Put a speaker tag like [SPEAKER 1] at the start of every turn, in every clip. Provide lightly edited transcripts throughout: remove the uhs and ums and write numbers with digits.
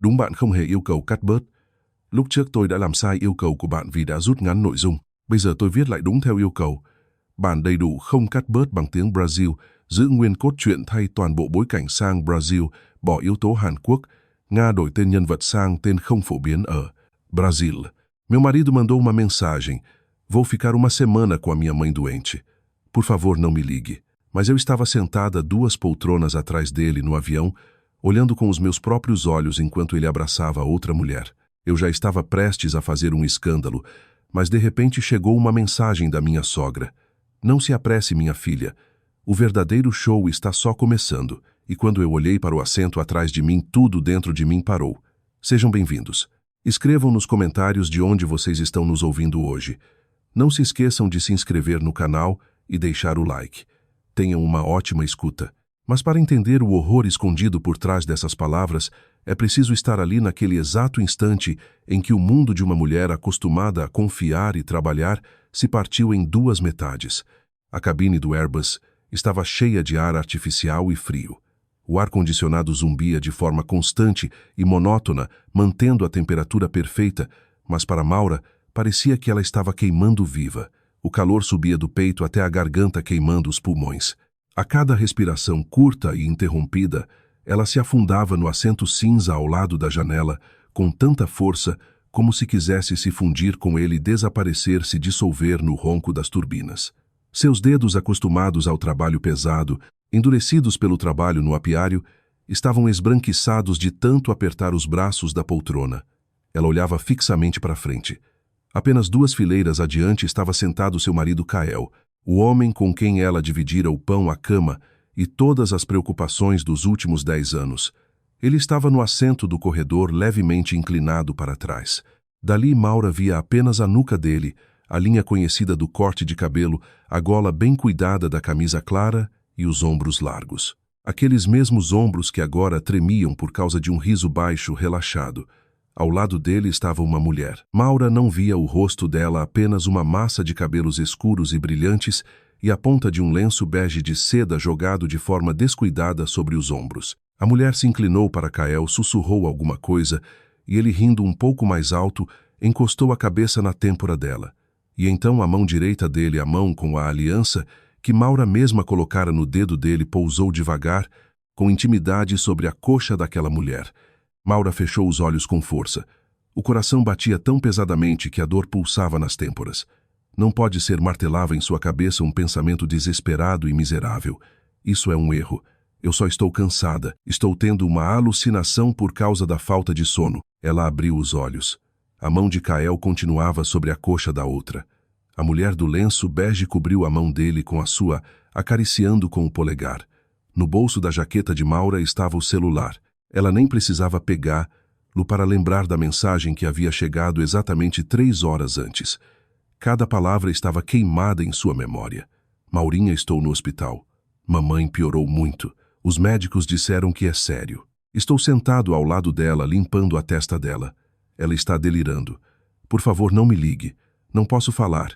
[SPEAKER 1] Đúng, bạn không hề yêu cầu cắt bớt. Lúc trước tôi đã làm sai yêu cầu của bạn vì đã rút ngắn nội dung. Bây giờ tôi viết lại đúng theo yêu cầu. Bản đầy đủ không cắt bớt bằng tiếng Brazil, giữ nguyên cốt truyện thay toàn bộ bối cảnh sang Brazil, bỏ yếu tố Hàn Quốc. Nga đổi tên nhân vật sang tên không phổ biến ở Brasil. Meu marido mandou uma mensagem. Vou ficar uma semana com a minha mãe doente. Por favor, não me ligue. Mas eu estava sentada 2 poltronas atrás dele no avião, olhando com os meus próprios olhos enquanto ele abraçava outra mulher. Eu já estava prestes a fazer um escândalo, mas de repente chegou uma mensagem da minha sogra. Não se apresse, minha filha. O verdadeiro show está só começando. E quando eu olhei para o assento atrás de mim, tudo dentro de mim parou. Sejam bem-vindos. Escrevam nos comentários de onde vocês estão nos ouvindo hoje. Não se esqueçam de se inscrever no canal e deixar o like. Tenham uma ótima escuta. Mas para entender o horror escondido por trás dessas palavras, é preciso estar ali naquele exato instante em que o mundo de uma mulher acostumada a confiar e trabalhar se partiu em 2 metades. A cabine do Airbus estava cheia de ar artificial e frio. O ar-condicionado zumbia de forma constante e monótona, mantendo a temperatura perfeita, mas para Maura parecia que ela estava queimando viva. O calor subia do peito até a garganta, queimando os pulmões. A cada respiração curta e interrompida, ela se afundava no assento cinza ao lado da janela, com tanta força como se quisesse se fundir com ele e desaparecer, se dissolver no ronco das turbinas. Seus dedos, acostumados ao trabalho pesado, endurecidos pelo trabalho no apiário, estavam esbranquiçados de tanto apertar os braços da poltrona. Ela olhava fixamente para frente. Apenas 2 fileiras adiante estava sentado seu marido Kael, o homem com quem ela dividira o pão, a cama e todas as preocupações dos últimos 10 anos. Ele estava no assento do corredor, levemente inclinado para trás. Dali Maura via apenas a nuca dele, a linha conhecida do corte de cabelo, a gola bem cuidada da camisa clara e os ombros largos. Aqueles mesmos ombros que agora tremiam por causa de um riso baixo, relaxado. Ao lado dele estava uma mulher. Maura não via o rosto dela, apenas uma massa de cabelos escuros e brilhantes e a ponta de um lenço bege de seda jogado de forma descuidada sobre os ombros. A mulher se inclinou para Kael, sussurrou alguma coisa e ele, rindo um pouco mais alto, encostou a cabeça na têmpora dela. E então a mão direita dele, a mão com a aliança, que Maura mesma colocara no dedo dele, pousou devagar, com intimidade sobre a coxa daquela mulher. Maura fechou os olhos com força. O coração batia tão pesadamente que a dor pulsava nas têmporas. Não pode ser, martelava em sua cabeça um pensamento desesperado e miserável. Isso é um erro. Eu só estou cansada. Estou tendo uma alucinação por causa da falta de sono. Ela abriu os olhos. A mão de Kael continuava sobre a coxa da outra. A mulher do lenço bege cobriu a mão dele com a sua, acariciando com o polegar. No bolso da jaqueta de Maura estava o celular. Ela nem precisava pegá-lo para lembrar da mensagem que havia chegado exatamente 3 horas antes. Cada palavra estava queimada em sua memória. Maurinha, estou no hospital. Mamãe piorou muito. Os médicos disseram que é sério. Estou sentado ao lado dela, limpando a testa dela. Ela está delirando. Por favor, não me ligue. Não posso falar.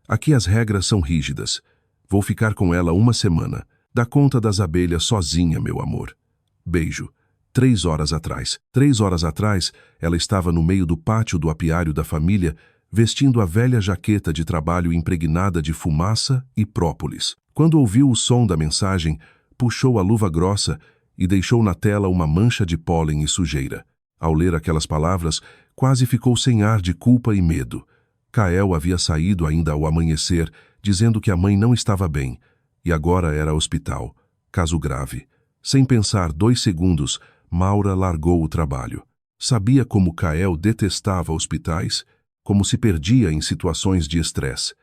[SPEAKER 1] Aqui as regras são rígidas. Vou ficar com ela 1 semana. Dá conta das abelhas sozinha, meu amor. Beijo. 3 horas atrás. 3 horas atrás, ela estava no meio do pátio do apiário da família, vestindo a velha jaqueta de trabalho impregnada de fumaça e própolis. Quando ouviu o som da mensagem, puxou a luva grossa e deixou na tela uma mancha de pólen e sujeira. Ao ler aquelas palavras, quase ficou sem ar de culpa e medo. Kael havia saído ainda ao amanhecer, dizendo que a mãe não estava bem, e agora era hospital. Caso grave. Sem pensar 2 segundos, Maura largou o trabalho. Sabia como Kael detestava hospitais, como se perdia em situações de estresse.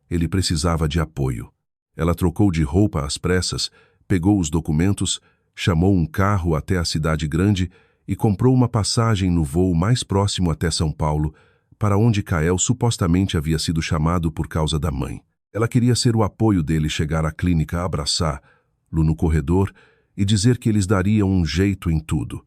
[SPEAKER 1] Ele precisava de apoio. Ela trocou de roupa às pressas, pegou os documentos, chamou um carro até a cidade grande e comprou uma passagem no voo mais próximo até São Paulo, para onde Kael supostamente havia sido chamado por causa da mãe. Ela queria ser o apoio dele, chegar à clínica, abraçá-lo no corredor e dizer que eles dariam um jeito em tudo.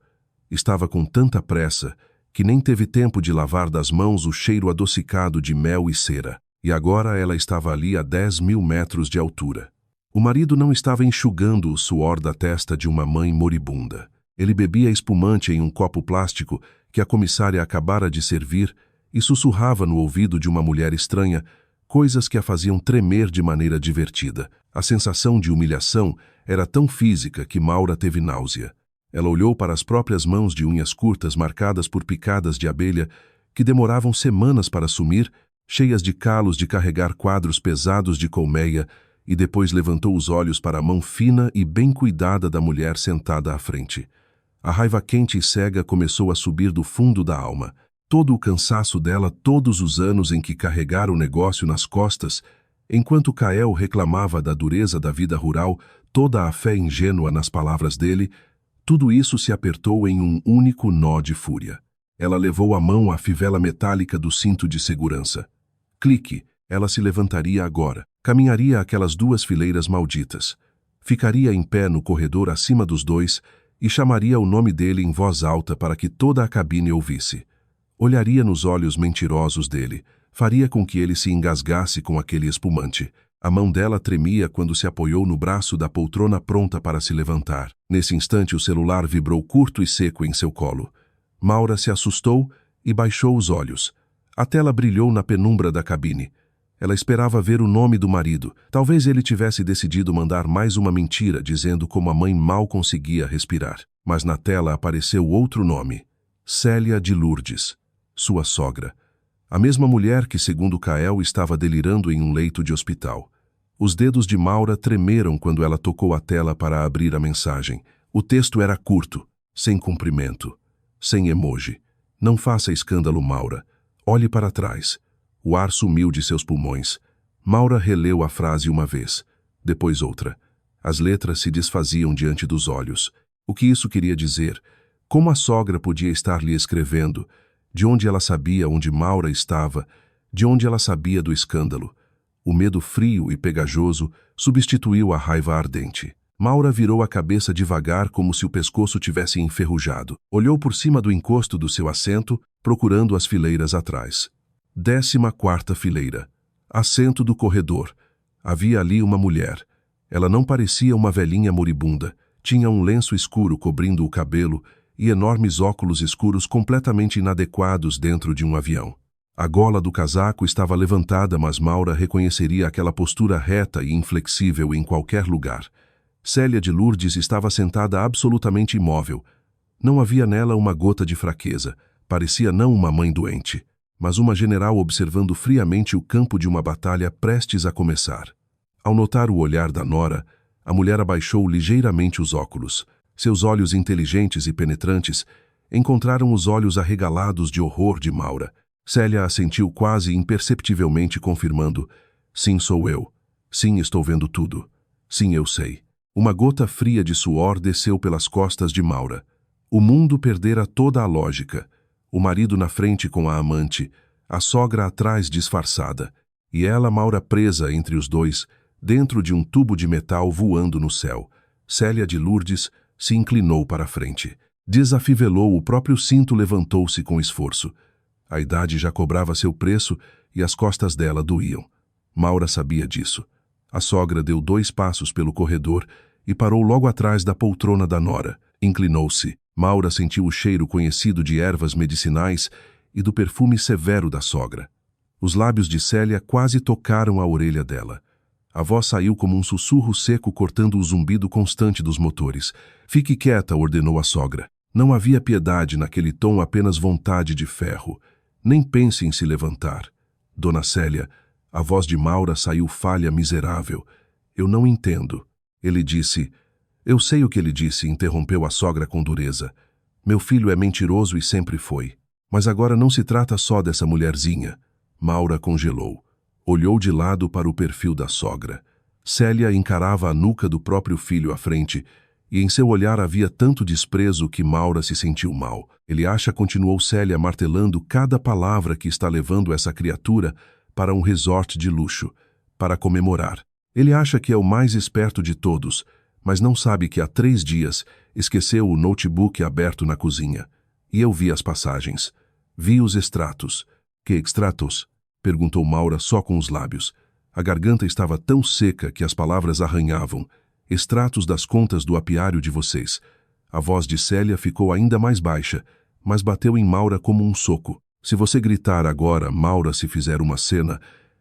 [SPEAKER 1] Estava com tanta pressa que nem teve tempo de lavar das mãos o cheiro adocicado de mel e cera. E agora ela estava ali a 10.000 metros de altura. O marido não estava enxugando o suor da testa de uma mãe moribunda. Ele bebia espumante em um copo plástico que a comissária acabara de servir e sussurrava no ouvido de uma mulher estranha coisas que a faziam tremer de maneira divertida. A sensação de humilhação era tão física que Maura teve náusea. Ela olhou para as próprias mãos de unhas curtas marcadas por picadas de abelha que demoravam semanas para sumir, cheias de calos de carregar quadros pesados de colmeia, e depois levantou os olhos para a mão fina e bem cuidada da mulher sentada à frente. A raiva quente e cega começou a subir do fundo da alma. Todo o cansaço dela, todos os anos em que carregara o negócio nas costas, enquanto Kael reclamava da dureza da vida rural, toda a fé ingênua nas palavras dele, tudo isso se apertou em um único nó de fúria. Ela levou a mão à fivela metálica do cinto de segurança. Clique, ela se levantaria agora, caminharia aquelas 2 fileiras malditas, ficaria em pé no corredor acima dos 2 e chamaria o nome dele em voz alta para que toda a cabine ouvisse. Olharia nos olhos mentirosos dele, faria com que ele se engasgasse com aquele espumante. A mão dela tremia quando se apoiou no braço da poltrona pronta para se levantar. Nesse instante o celular vibrou curto e seco em seu colo. Maura se assustou e baixou os olhos. A tela brilhou na penumbra da cabine. Ela esperava ver o nome do marido. Talvez ele tivesse decidido mandar mais uma mentira dizendo como a mãe mal conseguia respirar. Mas na tela apareceu outro nome. Célia de Lourdes, sua sogra. A mesma mulher que, segundo Kael, estava delirando em um leito de hospital. Os dedos de Maura tremeram quando ela tocou a tela para abrir a mensagem. O texto era curto, sem comprimento, sem emoji. Não faça escândalo, Maura. Olhe para trás. O ar sumiu de seus pulmões. Maura releu a frase uma vez, depois outra. As letras se desfaziam diante dos olhos. O que isso queria dizer? Como a sogra podia estar lhe escrevendo? De onde ela sabia onde Maura estava? De onde ela sabia do escândalo? O medo frio e pegajoso substituiu a raiva ardente. Maura virou a cabeça devagar como se o pescoço tivesse enferrujado. Olhou por cima do encosto do seu assento, procurando as fileiras atrás. 14ª fileira. Assento do corredor. Havia ali uma mulher. Ela não parecia uma velhinha moribunda. Tinha um lenço escuro cobrindo o cabelo e enormes óculos escuros completamente inadequados dentro de um avião. A gola do casaco estava levantada, mas Maura reconheceria aquela postura reta e inflexível em qualquer lugar. Célia de Lourdes estava sentada absolutamente imóvel. Não havia nela uma gota de fraqueza. Parecia não uma mãe doente, mas uma general observando friamente o campo de uma batalha prestes a começar. Ao notar o olhar da nora, a mulher abaixou ligeiramente os óculos. Seus olhos inteligentes e penetrantes encontraram os olhos arregalados de horror de Maura. Célia assentiu quase imperceptivelmente, confirmando: "Sim, sou eu. Sim, estou vendo tudo. Sim, eu sei." Uma gota fria de suor desceu pelas costas de Maura. O mundo perdera toda a lógica. O marido na frente com a amante, a sogra atrás disfarçada, e ela, Maura, presa entre os dois, dentro de um tubo de metal voando no céu. Célia de Lourdes se inclinou para a frente. Desafivelou, o próprio cinto levantou-se com esforço. A idade já cobrava seu preço e as costas dela doíam. Maura sabia disso. A sogra deu 2 passos pelo corredor e parou logo atrás da poltrona da nora. Inclinou-se. Maura sentiu o cheiro conhecido de ervas medicinais e do perfume severo da sogra. Os lábios de Célia quase tocaram a orelha dela. A voz saiu como um sussurro seco cortando o zumbido constante dos motores. "Fique quieta", ordenou a sogra. Não havia piedade naquele tom, apenas vontade de ferro. "Nem pense em se levantar." "Dona Célia", a voz de Maura saiu falha, miserável. "Eu não entendo." Ele disse. "Eu sei o que ele disse", interrompeu a sogra com dureza. "Meu filho é mentiroso e sempre foi. Mas agora não se trata só dessa mulherzinha." Maura congelou. Olhou de lado para o perfil da sogra. Célia encarava a nuca do próprio filho à frente, e em seu olhar havia tanto desprezo que Maura se sentiu mal. "Ele acha", continuou Célia, martelando cada palavra, "que está levando essa criatura para um resort de luxo, para comemorar. Ele acha que é o mais esperto de todos, mas não sabe que há 3 dias esqueceu o notebook aberto na cozinha. E eu vi as passagens. Vi os extratos." "Que extratos?" perguntou Maura só com os lábios. A garganta estava tão seca que as palavras arranhavam. "Extratos das contas do apiário de vocês. A voz de Célia ficou ainda mais baixa, mas bateu em Maura como um soco. Se você gritar agora, Maura, se fizer uma cena,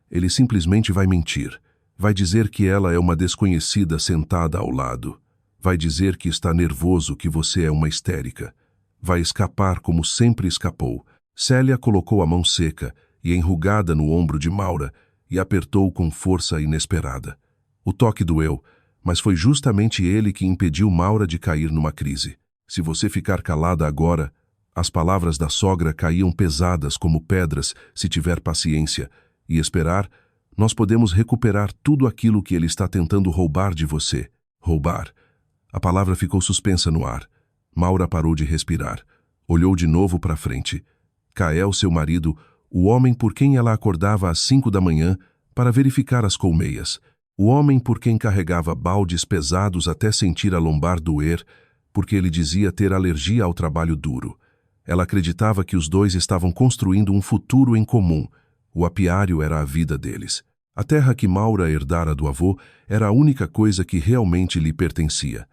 [SPEAKER 1] ele simplesmente vai mentir. Vai dizer que ela é uma desconhecida sentada ao lado. Vai dizer que está nervoso, que você é uma histérica. Vai escapar como sempre escapou. Célia colocou a mão seca e enrugada no ombro de Maura e apertou com força inesperada. O toque doeu, mas foi justamente ele que impediu Maura de cair numa crise. Se você ficar calada agora, as palavras da sogra caíam pesadas como pedras se tiver paciência e esperar, nós podemos recuperar tudo aquilo que ele está tentando roubar de você. Roubar. A palavra ficou suspensa no ar. Maura parou de respirar. Olhou de novo para frente. Kael, seu marido, o homem por quem ela acordava às 5 da manhã para verificar as colmeias. O homem por quem carregava baldes pesados até sentir a lombar doer, porque ele dizia ter alergia ao trabalho duro. Ela acreditava que os dois estavam construindo um futuro em comum. O apiário era a vida deles. A terra que Maura herdara do avô era a única coisa que realmente lhe pertencia.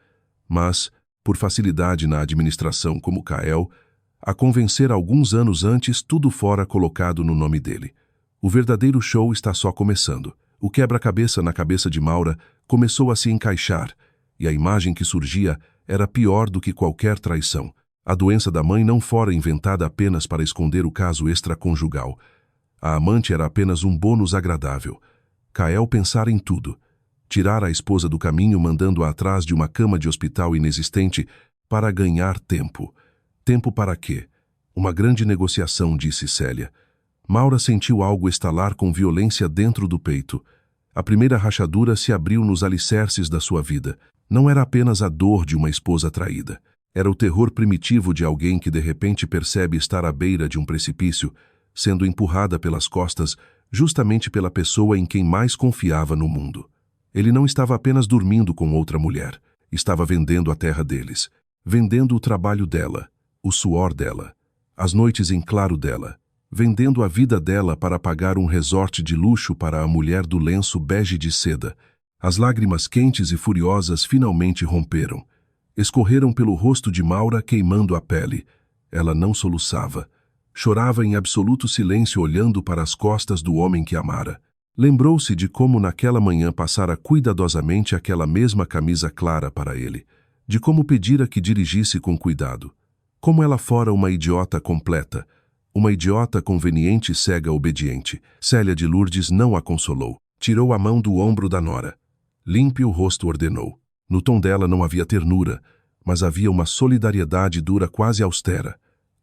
[SPEAKER 1] Mas, por facilidade na administração como Kael, a convencer alguns anos antes tudo fora colocado no nome dele. O verdadeiro show está só começando. O quebra-cabeça na cabeça de Maura começou a se encaixar, e a imagem que surgia era pior do que qualquer traição. A doença da mãe não fora inventada apenas para esconder o caso extraconjugal. A amante era apenas um bônus agradável. Kael pensara em tudo. Tirar a esposa do caminho mandando-a atrás de uma cama de hospital inexistente para ganhar tempo. Tempo para quê? Uma grande negociação, disse Célia. Maura sentiu algo estalar com violência dentro do peito. A primeira rachadura se abriu nos alicerces da sua vida. Não era apenas a dor de uma esposa traída. Era o terror primitivo de alguém que de repente percebe estar à beira de um precipício, sendo empurrada pelas costas justamente pela pessoa em quem mais confiava no mundo. Ele não estava apenas dormindo com outra mulher. Estava vendendo a terra deles. Vendendo o trabalho dela, o suor dela, as noites em claro dela. Vendendo a vida dela para pagar um resort de luxo para a mulher do lenço bege de seda. As lágrimas quentes e furiosas finalmente romperam. Escorreram pelo rosto de Maura, queimando a pele. Ela não soluçava. Chorava em absoluto silêncio olhando para as costas do homem que amara. Lembrou-se de como naquela manhã passara cuidadosamente aquela mesma camisa clara para ele. De como pedira que dirigisse com cuidado. Como ela fora uma idiota completa. Uma idiota conveniente e cega obediente. Célia de Lourdes não a consolou. Tirou a mão do ombro da nora. Limpe o rosto, ordenou. No tom dela não havia ternura, mas havia uma solidariedade dura quase austera.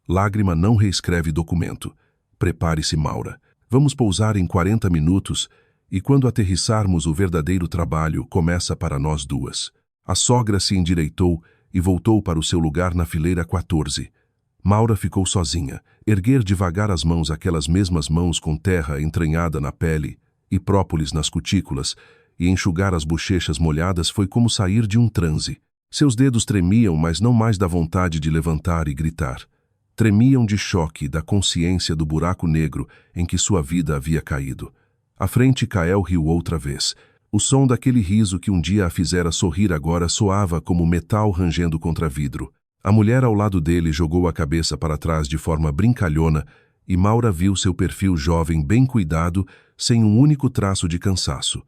[SPEAKER 1] Lágrima não reescreve documento. Prepare-se, Maura. Vamos pousar em 40 minutos e quando aterrissarmos o verdadeiro trabalho começa para nós duas. A sogra se endireitou e voltou para o seu lugar na fileira 14. Maura ficou sozinha. Erguer devagar as mãos, aquelas mesmas mãos com terra entranhada na pele e própolis nas cutículas, e enxugar as bochechas molhadas foi como sair de um transe. Seus dedos tremiam, mas não mais da vontade de levantar e gritar. Tremiam de choque, da consciência do buraco negro em que sua vida havia caído. À frente, Kael riu outra vez. O som daquele riso que um dia a fizera sorrir agora soava como metal rangendo contra vidro. A mulher ao lado dele jogou a cabeça para trás de forma brincalhona e Maura viu seu perfil jovem bem cuidado, sem um único traço de cansaço.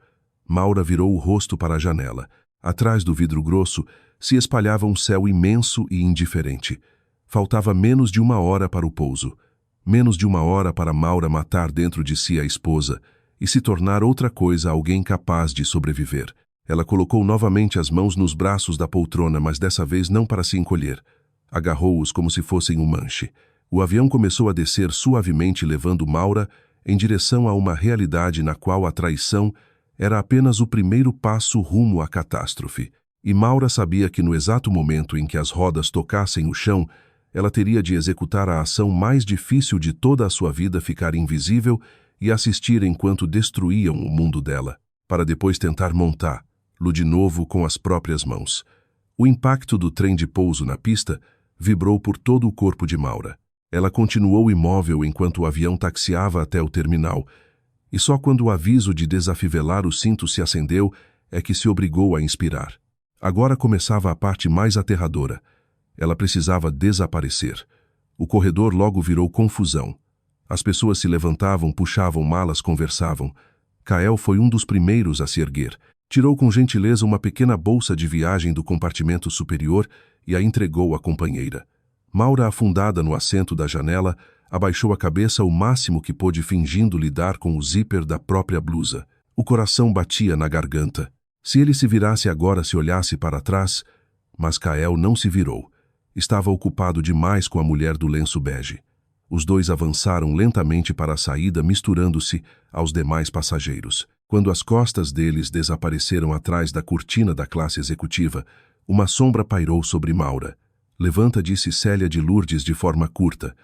[SPEAKER 1] Maura virou o rosto para a janela. Atrás do vidro grosso se espalhava um céu imenso e indiferente. Faltava menos de 1 hora para o pouso. Menos de 1 hora para Maura matar dentro de si a esposa e se tornar outra coisa, alguém capaz de sobreviver. Ela colocou novamente as mãos nos braços da poltrona, mas dessa vez não para se encolher. Agarrou-os como se fossem um manche. O avião começou a descer suavemente, levando Maura em direção a uma realidade na qual a traição era apenas o primeiro passo rumo à catástrofe. E Maura sabia que no exato momento em que as rodas tocassem o chão, ela teria de executar a ação mais difícil de toda a sua vida, ficar invisível e assistir enquanto destruíam o mundo dela, para depois tentar montá-lo de novo com as próprias mãos. O impacto do trem de pouso na pista vibrou por todo o corpo de Maura. Ela continuou imóvel enquanto o avião taxiava até o terminal, e só quando o aviso de desafivelar o cinto se acendeu é que se obrigou a inspirar. Agora começava a parte mais aterradora. Ela precisava desaparecer. O corredor logo virou confusão. As pessoas se levantavam, puxavam malas, conversavam. Kael foi um dos primeiros a se erguer. Tirou com gentileza uma pequena bolsa de viagem do compartimento superior e a entregou à companheira. Maura, afundada no assento da janela, abaixou a cabeça o máximo que pôde, fingindo lidar com o zíper da própria blusa. O coração batia na garganta. Se ele se virasse agora, se olhasse para trás... Mas Kael não se virou. Estava ocupado demais com a mulher do lenço bege. Os dois avançaram lentamente para a saída, misturando-se aos demais passageiros. Quando as costas deles desapareceram atrás da cortina da classe executiva, uma sombra pairou sobre Maura. Levanta, disse Célia de Lourdes de forma curta.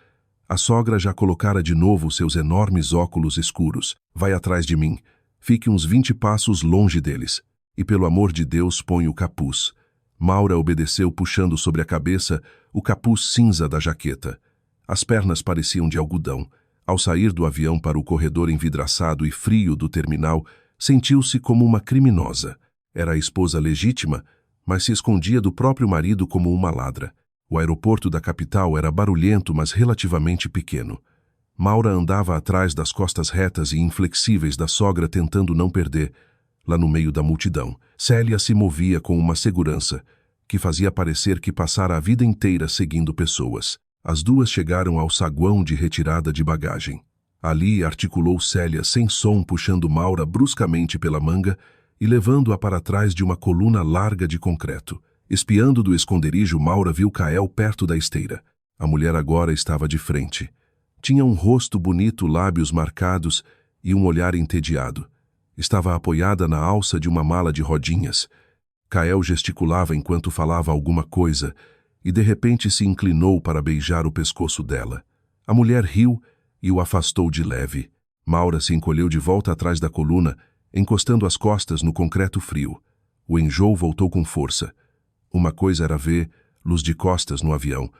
[SPEAKER 1] A sogra já colocara de novo seus enormes óculos escuros. Vai atrás de mim. Fique uns 20 passos longe deles. E pelo amor de Deus, põe o capuz. Maura obedeceu, puxando sobre a cabeça o capuz cinza da jaqueta. As pernas pareciam de algodão. Ao sair do avião para o corredor envidraçado e frio do terminal, sentiu-se como uma criminosa. Era a esposa legítima, mas se escondia do próprio marido como uma ladra. O aeroporto da capital era barulhento, mas relativamente pequeno. Maura andava atrás das costas retas e inflexíveis da sogra, tentando não perder. Lá no meio da multidão, Célia se movia com uma segurança que fazia parecer que passara a vida inteira seguindo pessoas. As duas chegaram ao saguão de retirada de bagagem. Ali articulou Célia sem som, puxando Maura bruscamente pela manga e levando-a para trás de uma coluna larga de concreto. Espiando do esconderijo, Maura viu Kael perto da esteira. A mulher agora estava de frente. Tinha um rosto bonito, lábios marcados e um olhar entediado. Estava apoiada na alça de uma mala de rodinhas. Kael gesticulava enquanto falava alguma coisa e de repente se inclinou para beijar o pescoço dela. A mulher riu e o afastou de leve. Maura se encolheu de volta atrás da coluna, encostando as costas no concreto frio. O enjoo voltou com força. Uma coisa era ver luz de costas no avião,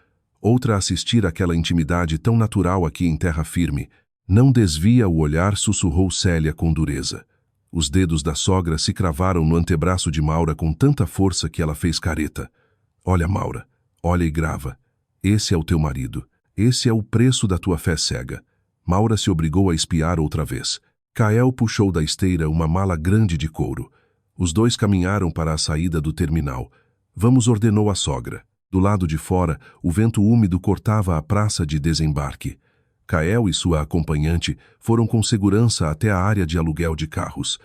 [SPEAKER 1] outra assistir àquela intimidade tão natural aqui em terra firme. Não desvia o olhar, sussurrou Célia com dureza. Os dedos da sogra se cravaram no antebraço de Maura com tanta força que ela fez careta. Olha, Maura, olha e grava. Esse é o teu marido. Esse é o preço da tua fé cega. Maura se obrigou a espiar outra vez. Kael puxou da esteira uma mala grande de couro. Os dois caminharam para a saída do terminal. Vamos, ordenou a sogra. Do lado de fora, o vento úmido cortava a praça de desembarque. Kael e sua acompanhante foram com segurança até a área de aluguel de carros.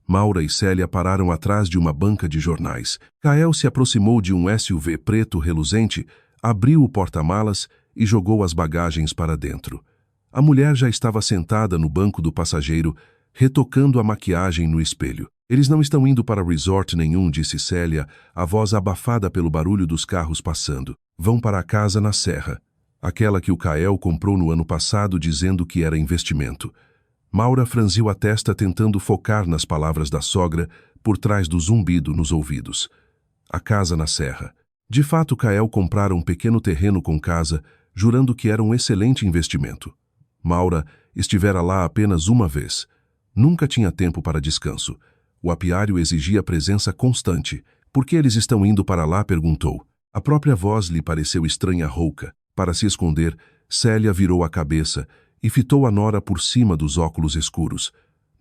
[SPEAKER 1] Maura e Célia pararam atrás de uma banca de jornais. Kael se aproximou de um SUV preto reluzente, abriu o porta-malas e jogou as bagagens para dentro. A mulher já estava sentada no banco do passageiro, retocando a maquiagem no espelho. Eles não estão indo para resort nenhum, disse Célia, a voz abafada pelo barulho dos carros passando. Vão para a casa na serra. Aquela que o Kael comprou no ano passado, dizendo que era investimento. Maura franziu a testa, tentando focar nas palavras da sogra por trás do zumbido nos ouvidos. A casa na serra. De fato, Kael comprara um pequeno terreno com casa, jurando que era um excelente investimento. Maura estivera lá apenas uma vez. Nunca tinha tempo para descanso. O apiário exigia presença constante. Por que eles estão indo para lá? Perguntou. A própria voz lhe pareceu estranha, rouca. Para se esconder, Célia virou a cabeça e fitou a nora por cima dos óculos escuros.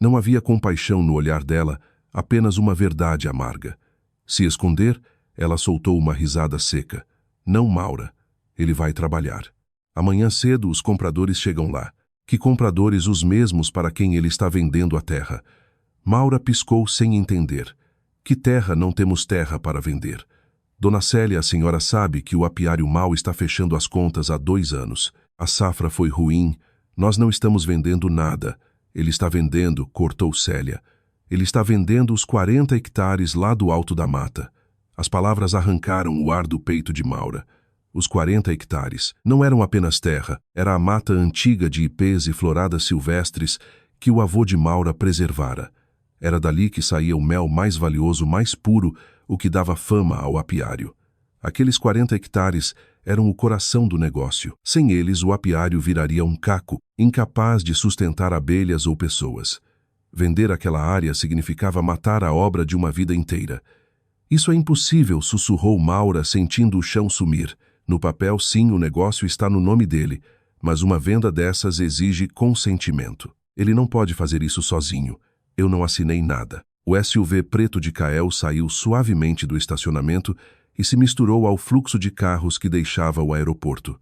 [SPEAKER 1] Não havia compaixão no olhar dela, apenas uma verdade amarga. Se esconder, ela soltou uma risada seca. Não, Maura. Ele vai trabalhar. Amanhã cedo os compradores chegam lá. Que compradores? Os mesmos para quem ele está vendendo a terra. Maura piscou sem entender. Que terra? Não temos terra para vender. Dona Célia, a senhora sabe que o apiário mal está fechando as contas há 2 anos. A safra foi ruim. Nós não estamos vendendo nada. Ele está vendendo, cortou Célia. Ele está vendendo os 40 hectares lá do alto da mata. As palavras arrancaram o ar do peito de Maura. Os 40 hectares não eram apenas terra, era a mata antiga de ipês e floradas silvestres que o avô de Maura preservara. Era dali que saía o mel mais valioso, mais puro, o que dava fama ao apiário. Aqueles 40 hectares eram o coração do negócio. Sem eles, o apiário viraria um caco, incapaz de sustentar abelhas ou pessoas. Vender aquela área significava matar a obra de uma vida inteira. Isso é impossível, sussurrou Maura, sentindo o chão sumir. No papel, sim, o negócio está no nome dele, mas uma venda dessas exige consentimento. Ele não pode fazer isso sozinho. Eu não assinei nada. O SUV preto de Kael saiu suavemente do estacionamento e se misturou ao fluxo de carros que deixava o aeroporto.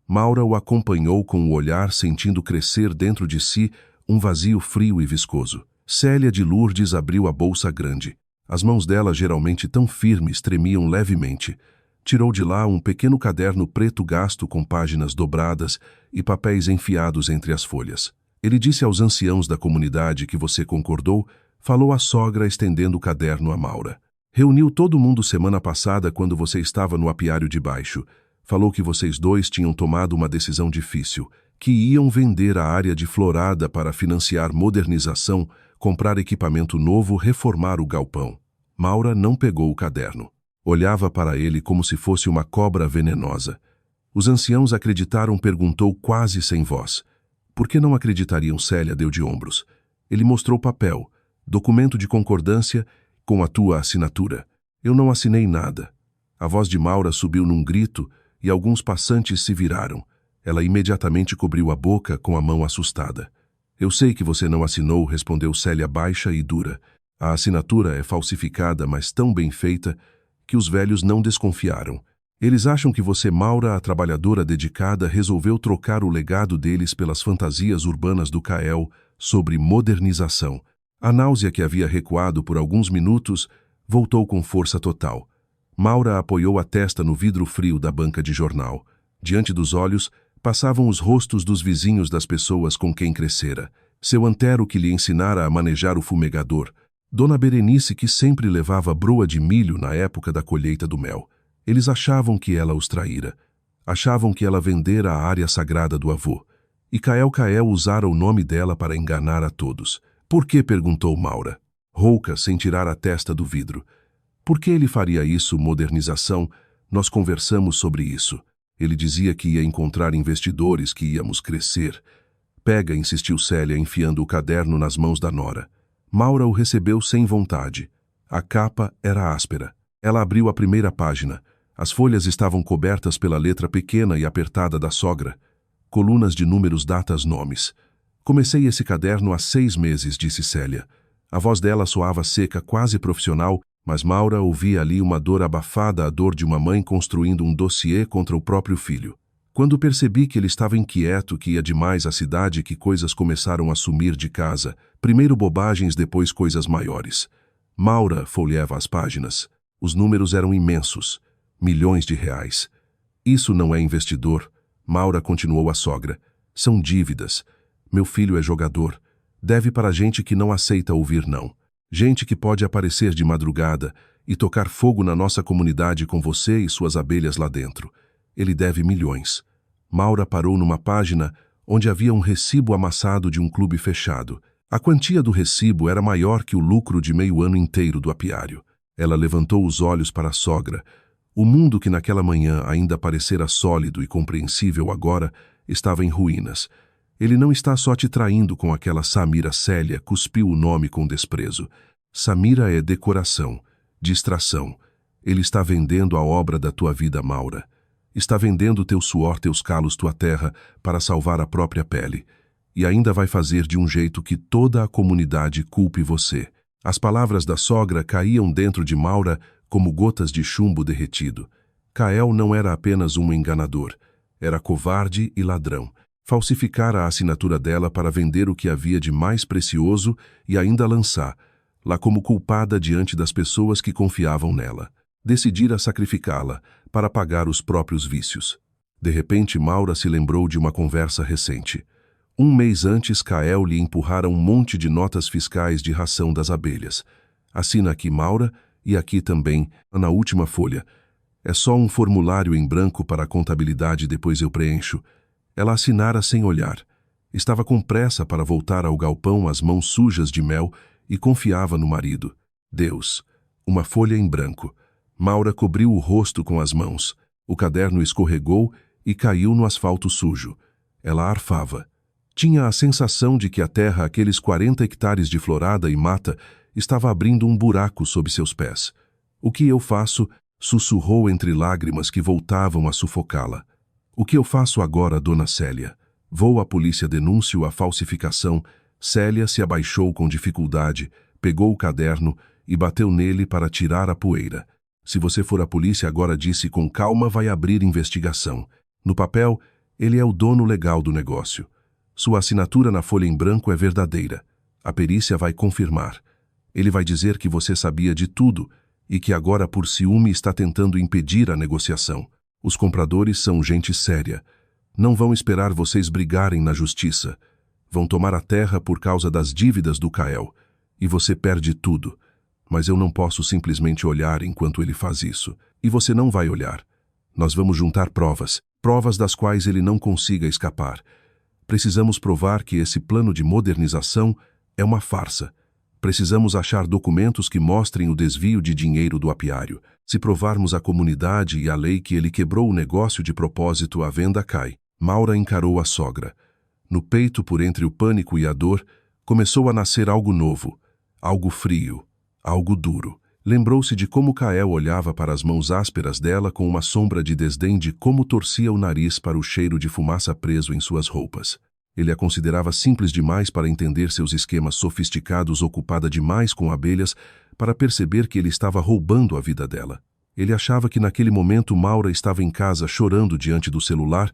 [SPEAKER 1] Maura o acompanhou com o olhar, sentindo crescer dentro de si um vazio frio e viscoso. Célia de Lourdes abriu a bolsa grande. As mãos dela, geralmente tão firmes, tremiam levemente. Tirou de lá um pequeno caderno preto gasto com páginas dobradas e papéis enfiados entre as folhas. Ele disse aos anciãos da comunidade que você concordou, falou à sogra estendendo o caderno a Maura. Reuniu todo mundo semana passada quando você estava no apiário de baixo. Falou que vocês dois tinham tomado uma decisão difícil, que iam vender a área de Florada para financiar modernização, comprar equipamento novo, reformar o galpão. Maura não pegou o caderno. Olhava para ele como se fosse uma cobra venenosa. Os anciãos acreditaram, perguntou quase sem voz. Por que não acreditariam? Célia deu de ombros. Ele mostrou papel, documento de concordância com a tua assinatura. Eu não assinei nada. A voz de Maura subiu num grito e alguns passantes se viraram. Ela imediatamente cobriu a boca com a mão assustada. Eu sei que você não assinou, respondeu Célia baixa e dura. A assinatura é falsificada, mas tão bem feita que os velhos não desconfiaram. Eles acham que você, Maura, a trabalhadora dedicada, resolveu trocar o legado deles pelas fantasias urbanas do Kael sobre modernização. A náusea que havia recuado por alguns minutos voltou com força total. Maura apoiou a testa no vidro frio da banca de jornal. Diante dos olhos passavam os rostos dos vizinhos das pessoas com quem crescera. Seu antero que lhe ensinara a manejar o fumegador. Dona Berenice que sempre levava broa de milho na época da colheita do mel. Eles achavam que ela os traíra. Achavam que ela vendera a área sagrada do avô. E Kael usara o nome dela para enganar a todos. Por que? Perguntou Maura, rouca, sem tirar a testa do vidro. Por que ele faria isso? Modernização? Nós conversamos sobre isso. Ele dizia que ia encontrar investidores, que íamos crescer. Pega, insistiu Célia, enfiando o caderno nas mãos da nora. Maura o recebeu sem vontade. A capa era áspera. Ela abriu a primeira página. As folhas estavam cobertas pela letra pequena e apertada da sogra. Colunas de números, datas, nomes. Comecei esse caderno há 6 meses, disse Célia. A voz dela soava seca, quase profissional, mas Maura ouvia ali uma dor abafada, a dor de uma mãe construindo um dossiê contra o próprio filho. Quando percebi que ele estava inquieto, que ia demais à cidade, que coisas começaram a sumir de casa, primeiro bobagens, depois coisas maiores. Maura folheava as páginas. Os números eram imensos. Milhões de reais. Isso não é investidor. Maura continuou a sogra. São dívidas. Meu filho é jogador. Deve para gente que não aceita ouvir não. Gente que pode aparecer de madrugada e tocar fogo na nossa comunidade com você e suas abelhas lá dentro. Ele deve milhões. Maura parou numa página onde havia um recibo amassado de um clube fechado. A quantia do recibo era maior que o lucro de meio ano inteiro do apiário. Ela levantou os olhos para a sogra. O mundo que naquela manhã ainda parecera sólido e compreensível agora estava em ruínas. Ele não está só te traindo com aquela Samira. Célia cuspiu o nome com desprezo. Samira é decoração, distração. Ele está vendendo a obra da tua vida, Maura. Está vendendo teu suor, teus calos, tua terra, para salvar a própria pele. E ainda vai fazer de um jeito que toda a comunidade culpe você. As palavras da sogra caíam dentro de Maura como gotas de chumbo derretido. Kael não era apenas um enganador. Era covarde e ladrão. Falsificara a assinatura dela para vender o que havia de mais precioso e ainda lançá-la como culpada diante das pessoas que confiavam nela. Decidira sacrificá-la para pagar os próprios vícios. De repente, Maura se lembrou de uma conversa recente. 1 mês antes, Kael lhe empurrara um monte de notas fiscais de ração das abelhas. Assina aqui, Maura, e aqui também, na última folha. É só um formulário em branco para a contabilidade, depois eu preencho. Ela assinara sem olhar. Estava com pressa para voltar ao galpão, as mãos sujas de mel, e confiava no marido. Deus, uma folha em branco. Maura cobriu o rosto com as mãos. O caderno escorregou e caiu no asfalto sujo. Ela arfava. Tinha a sensação de que a terra, aqueles 40 hectares de florada e mata, estava abrindo um buraco sob seus pés. O que eu faço? Sussurrou entre lágrimas que voltavam a sufocá-la. O que eu faço agora, dona Célia? Vou à polícia, denuncio a falsificação. Célia se abaixou com dificuldade, pegou o caderno e bateu nele para tirar a poeira. Se você for à polícia agora, disse com calma, vai abrir investigação. No papel, ele é o dono legal do negócio. Sua assinatura na folha em branco é verdadeira. A perícia vai confirmar. Ele vai dizer que você sabia de tudo e que agora por ciúme está tentando impedir a negociação. Os compradores são gente séria. Não vão esperar vocês brigarem na justiça. Vão tomar a terra por causa das dívidas do Kael. E você perde tudo. Mas eu não posso simplesmente olhar enquanto ele faz isso. E você não vai olhar. Nós vamos juntar provas. Provas das quais ele não consiga escapar. Precisamos provar que esse plano de modernização é uma farsa. Precisamos achar documentos que mostrem o desvio de dinheiro do apiário. Se provarmos à comunidade e à lei que ele quebrou o negócio de propósito, a venda cai. Maura encarou a sogra. No peito, por entre o pânico e a dor, começou a nascer algo novo, algo frio, algo duro. Lembrou-se de como Kael olhava para as mãos ásperas dela com uma sombra de desdém, de como torcia o nariz para o cheiro de fumaça preso em suas roupas. Ele a considerava simples demais para entender seus esquemas sofisticados, ocupada demais com abelhas para perceber que ele estava roubando a vida dela. Ele achava que naquele momento Maura estava em casa chorando diante do celular,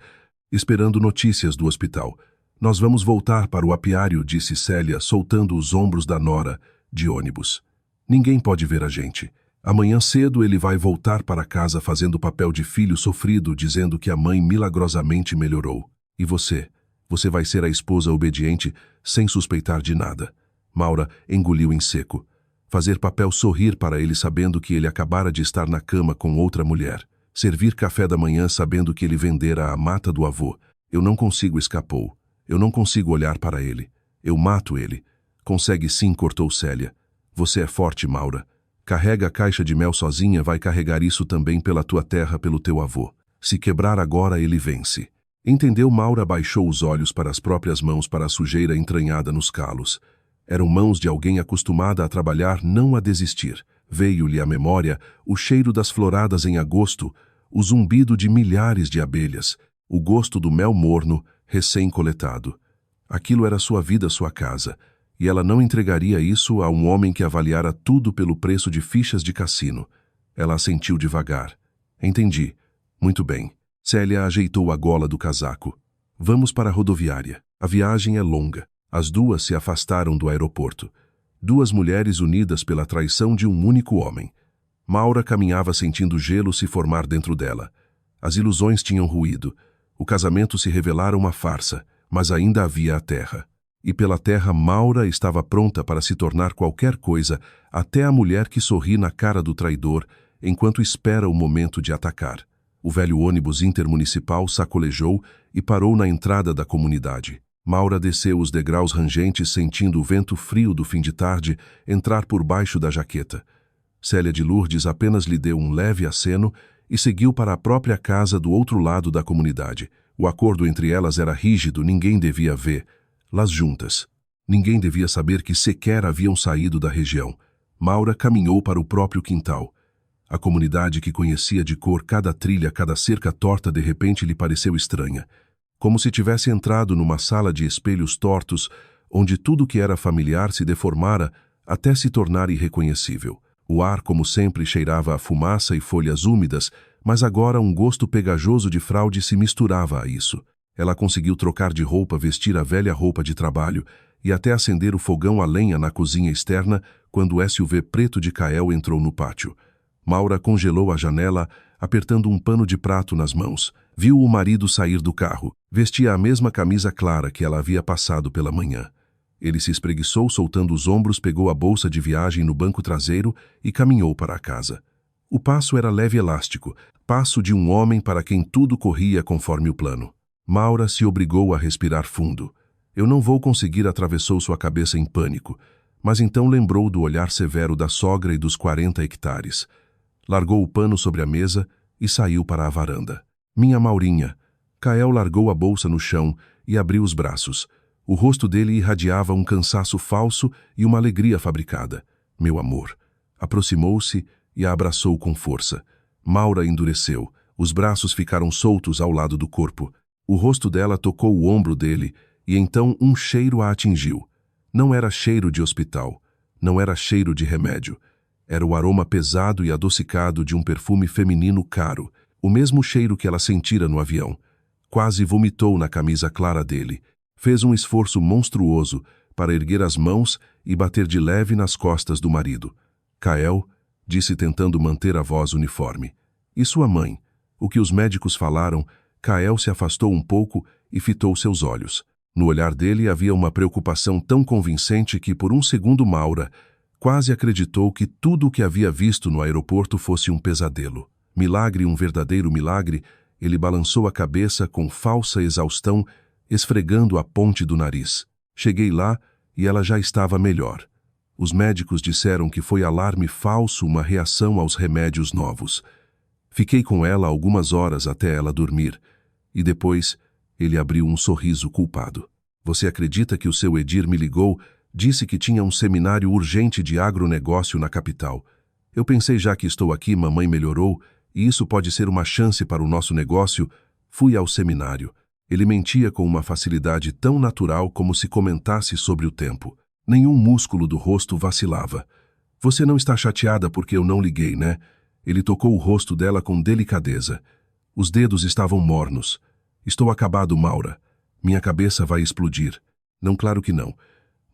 [SPEAKER 1] esperando notícias do hospital. Nós vamos voltar para o apiário, disse Célia, soltando os ombros da nora, de ônibus. Ninguém pode ver a gente. Amanhã cedo ele vai voltar para casa fazendo o papel de filho sofrido, dizendo que a mãe milagrosamente melhorou. E você? Você vai ser a esposa obediente, sem suspeitar de nada. Maura engoliu em seco. Fazer papel sorrir para ele sabendo que ele acabara de estar na cama com outra mulher. Servir café da manhã sabendo que ele vendera a mata do avô. Eu não consigo, escapou. Eu não consigo olhar para ele. Eu mato ele. Consegue sim, cortou Célia. Você é forte, Maura. Carrega a caixa de mel sozinha, vai carregar isso também pela tua terra, pelo teu avô. Se quebrar agora, ele vence. Entendeu? Maura baixou os olhos para as próprias mãos, para a sujeira entranhada nos calos. Eram mãos de alguém acostumada a trabalhar, não a desistir. Veio-lhe à memória o cheiro das floradas em agosto, o zumbido de milhares de abelhas, o gosto do mel morno, recém-coletado. Aquilo era sua vida, sua casa, e ela não entregaria isso a um homem que avaliara tudo pelo preço de fichas de cassino. Ela assentiu devagar. Entendi. Muito bem. Célia ajeitou a gola do casaco. Vamos para a rodoviária. A viagem é longa. As duas se afastaram do aeroporto. Duas mulheres unidas pela traição de um único homem. Maura caminhava sentindo gelo se formar dentro dela. As ilusões tinham ruído. O casamento se revelara uma farsa, mas ainda havia a terra. E pela terra Maura estava pronta para se tornar qualquer coisa, até a mulher que sorri na cara do traidor, enquanto espera o momento de atacar. O velho ônibus intermunicipal sacolejou e parou na entrada da comunidade. Maura desceu os degraus rangentes, sentindo o vento frio do fim de tarde entrar por baixo da jaqueta. Célia de Lourdes apenas lhe deu um leve aceno e seguiu para a própria casa do outro lado da comunidade. O acordo entre elas era rígido, ninguém devia vê-las juntas. Ninguém devia saber que sequer haviam saído da região. Maura caminhou para o próprio quintal. A comunidade, que conhecia de cor cada trilha, cada cerca torta, de repente lhe pareceu estranha. Como se tivesse entrado numa sala de espelhos tortos, onde tudo que era familiar se deformara até se tornar irreconhecível. O ar, como sempre, cheirava a fumaça e folhas úmidas, mas agora um gosto pegajoso de fraude se misturava a isso. Ela conseguiu trocar de roupa, vestir a velha roupa de trabalho e até acender o fogão a lenha na cozinha externa quando o SUV preto de Kael entrou no pátio. Maura congelou a janela, apertando um pano de prato nas mãos. Viu o marido sair do carro. Vestia a mesma camisa clara que ela havia passado pela manhã. Ele se espreguiçou, soltando os ombros, pegou a bolsa de viagem no banco traseiro e caminhou para a casa. O passo era leve e elástico, passo de um homem para quem tudo corria conforme o plano. Maura se obrigou a respirar fundo. Eu não vou conseguir, atravessou sua cabeça em pânico, mas então lembrou do olhar severo da sogra e dos 40 hectares. Largou o pano sobre a mesa e saiu para a varanda. Minha Maurinha. Kael largou a bolsa no chão e abriu os braços. O rosto dele irradiava um cansaço falso e uma alegria fabricada. Meu amor. Aproximou-se e a abraçou com força. Maura endureceu. Os braços ficaram soltos ao lado do corpo. O rosto dela tocou o ombro dele, e então um cheiro a atingiu. Não era cheiro de hospital. Não era cheiro de remédio. Era o aroma pesado e adocicado de um perfume feminino caro. O mesmo cheiro que ela sentira no avião. Quase vomitou na camisa clara dele. Fez um esforço monstruoso para erguer as mãos e bater de leve nas costas do marido. Kael, disse tentando manter a voz uniforme. E sua mãe? O que os médicos falaram? Kael se afastou um pouco e fitou seus olhos. No olhar dele havia uma preocupação tão convincente que, por um segundo, Maura quase acreditou que tudo o que havia visto no aeroporto fosse um pesadelo. Milagre, um verdadeiro milagre. Ele balançou a cabeça com falsa exaustão, esfregando a ponte do nariz. Cheguei lá e ela já estava melhor. Os médicos disseram que foi alarme falso, uma reação aos remédios novos. Fiquei com ela algumas horas até ela dormir. E depois, ele abriu um sorriso culpado. Você acredita que o seu Edir me ligou, disse que tinha um seminário urgente de agronegócio na capital. Eu pensei, já que estou aqui, mamãe melhorou, e isso pode ser uma chance para o nosso negócio. Fui ao seminário. Ele mentia com uma facilidade tão natural como se comentasse sobre o tempo. Nenhum músculo do rosto vacilava. Você não está chateada porque eu não liguei, né? Ele tocou o rosto dela com delicadeza. Os dedos estavam mornos. Estou acabado, Maura. Minha cabeça vai explodir. Não, claro que não.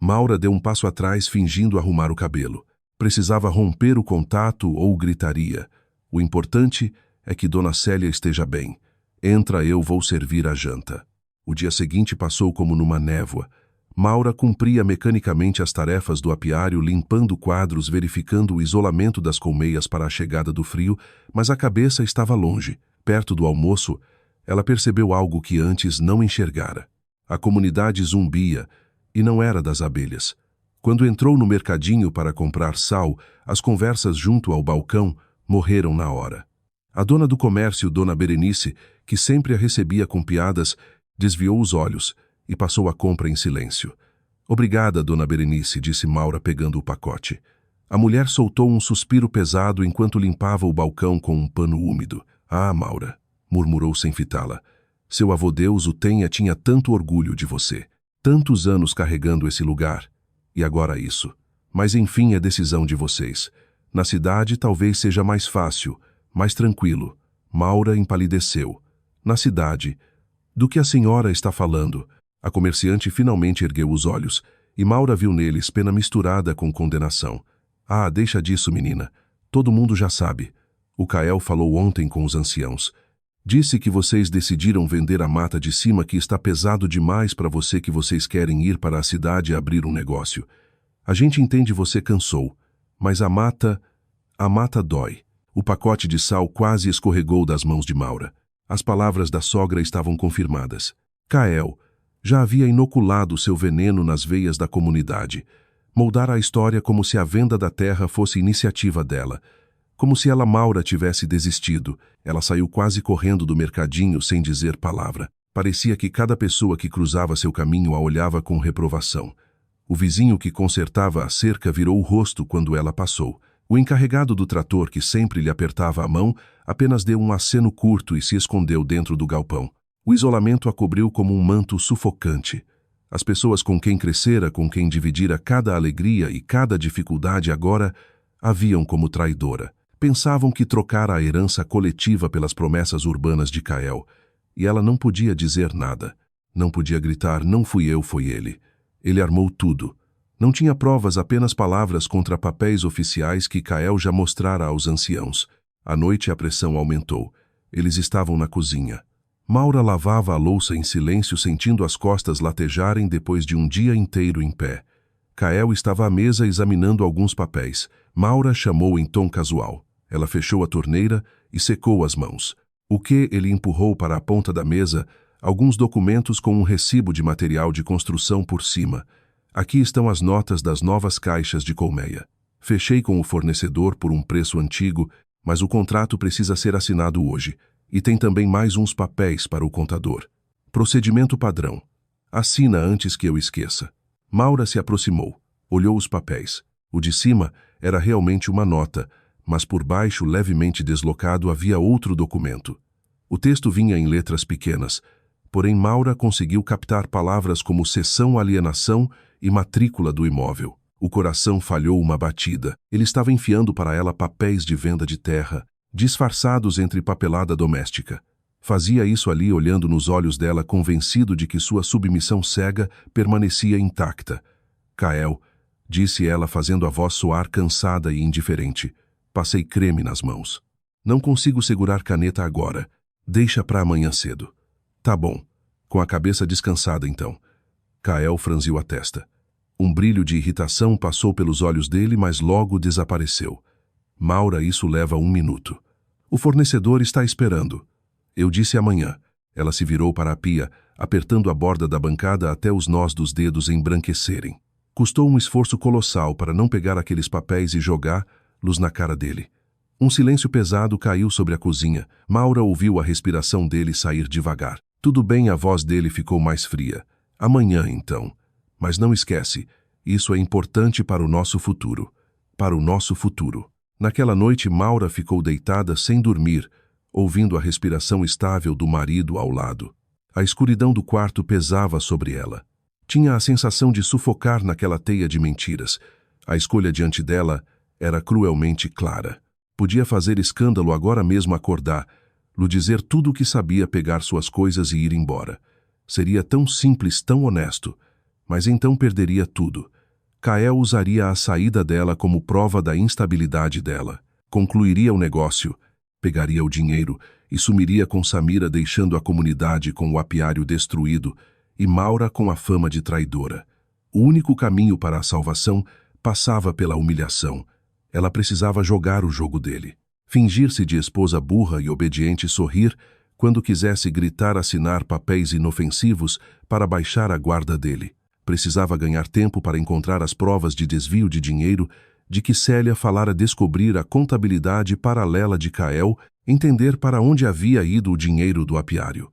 [SPEAKER 1] Maura deu um passo atrás, fingindo arrumar o cabelo. Precisava romper o contato ou gritaria. O importante é que Dona Célia esteja bem. Entra, eu vou servir a janta. O dia seguinte passou como numa névoa. Maura cumpria mecanicamente as tarefas do apiário, limpando quadros, verificando o isolamento das colmeias para a chegada do frio, mas a cabeça estava longe. Perto do almoço, ela percebeu algo que antes não enxergara. A comunidade zumbia, e não era das abelhas. Quando entrou no mercadinho para comprar sal, as conversas junto ao balcão morreram na hora. A dona do comércio, Dona Berenice, que sempre a recebia com piadas, desviou os olhos e passou a compra em silêncio. Obrigada, Dona Berenice, disse Maura pegando o pacote. A mulher soltou um suspiro pesado enquanto limpava o balcão com um pano úmido. Ah, Maura, murmurou sem fitá-la. Seu avô Deus o tenha, tinha tanto orgulho de você. Tantos anos carregando esse lugar. E agora isso. Mas enfim, é decisão de vocês. Na cidade talvez seja mais fácil, mais tranquilo. Maura empalideceu. Na cidade. Do que a senhora está falando? A comerciante finalmente ergueu os olhos, e Maura viu neles pena misturada com condenação. Ah, deixa disso, menina. Todo mundo já sabe. O Kael falou ontem com os anciãos. Disse que vocês decidiram vender a mata de cima, que está pesado demais para você, que vocês querem ir para a cidade abrir um negócio. A gente entende, você cansou. Mas a mata dói. O pacote de sal quase escorregou das mãos de Maura. As palavras da sogra estavam confirmadas. Kael já havia inoculado seu veneno nas veias da comunidade. Moldara a história como se a venda da terra fosse iniciativa dela. Como se ela, Maura, tivesse desistido. Ela saiu quase correndo do mercadinho sem dizer palavra. Parecia que cada pessoa que cruzava seu caminho a olhava com reprovação. O vizinho que consertava a cerca virou o rosto quando ela passou. O encarregado do trator, que sempre lhe apertava a mão, apenas deu um aceno curto e se escondeu dentro do galpão. O isolamento a cobriu como um manto sufocante. As pessoas com quem crescera, com quem dividira cada alegria e cada dificuldade, agora a viam como traidora. Pensavam que trocara a herança coletiva pelas promessas urbanas de Kael. E ela não podia dizer nada. Não podia gritar, não fui eu, foi ele. Ele armou tudo. Não tinha provas, apenas palavras contra papéis oficiais que Kael já mostrara aos anciãos. À noite a pressão aumentou. Eles estavam na cozinha. Maura lavava a louça em silêncio, sentindo as costas latejarem depois de um dia inteiro em pé. Kael estava à mesa examinando alguns papéis. Maura chamou em tom casual. Ela fechou a torneira e secou as mãos. O que ele empurrou para a ponta da mesa? Alguns documentos com um recibo de material de construção por cima. Aqui estão as notas das novas caixas de colmeia. Fechei com o fornecedor por um preço antigo, mas o contrato precisa ser assinado hoje. E tem também mais uns papéis para o contador. Procedimento padrão. Assina antes que eu esqueça. Maura se aproximou. Olhou os papéis. O de cima era realmente uma nota, mas por baixo, levemente deslocado, havia outro documento. O texto vinha em letras pequenas, porém Maura conseguiu captar palavras como cessão, alienação e matrícula do imóvel. O coração falhou uma batida. Ele estava enfiando para ela papéis de venda de terra, disfarçados entre papelada doméstica. Fazia isso ali olhando nos olhos dela, convencido de que sua submissão cega permanecia intacta. Kael, disse ela fazendo a voz soar cansada e indiferente. Passei creme nas mãos. Não consigo segurar caneta agora. Deixa para amanhã cedo. Tá bom. Com a cabeça descansada então. Kael franziu a testa. Um brilho de irritação passou pelos olhos dele, mas logo desapareceu. Maura, isso leva 1 minuto. O fornecedor está esperando. Eu disse amanhã. Ela se virou para a pia, apertando a borda da bancada até os nós dos dedos embranquecerem. Custou um esforço colossal para não pegar aqueles papéis e jogá-los na cara dele. Um silêncio pesado caiu sobre a cozinha. Maura ouviu a respiração dele sair devagar. Tudo bem, a voz dele ficou mais fria. Amanhã, então. Mas não esquece, isso é importante para o nosso futuro. Para o nosso futuro. Naquela noite, Maura ficou deitada sem dormir, ouvindo a respiração estável do marido ao lado. A escuridão do quarto pesava sobre ela. Tinha a sensação de sufocar naquela teia de mentiras. A escolha diante dela era cruelmente clara. Podia fazer escândalo agora mesmo, acordar, lhe dizer tudo o que sabia, pegar suas coisas e ir embora. Seria tão simples, tão honesto, mas então perderia tudo. Kael usaria a saída dela como prova da instabilidade dela. Concluiria o negócio, pegaria o dinheiro e sumiria com Samira, deixando a comunidade com o apiário destruído e Maura com a fama de traidora. O único caminho para a salvação passava pela humilhação. Ela precisava jogar o jogo dele. Fingir-se de esposa burra e obediente, sorrir quando quisesse, gritar, assinar papéis inofensivos para baixar a guarda dele. Precisava ganhar tempo para encontrar as provas de desvio de dinheiro de que Célia falara, descobrir a contabilidade paralela de Kael, entender para onde havia ido o dinheiro do apiário.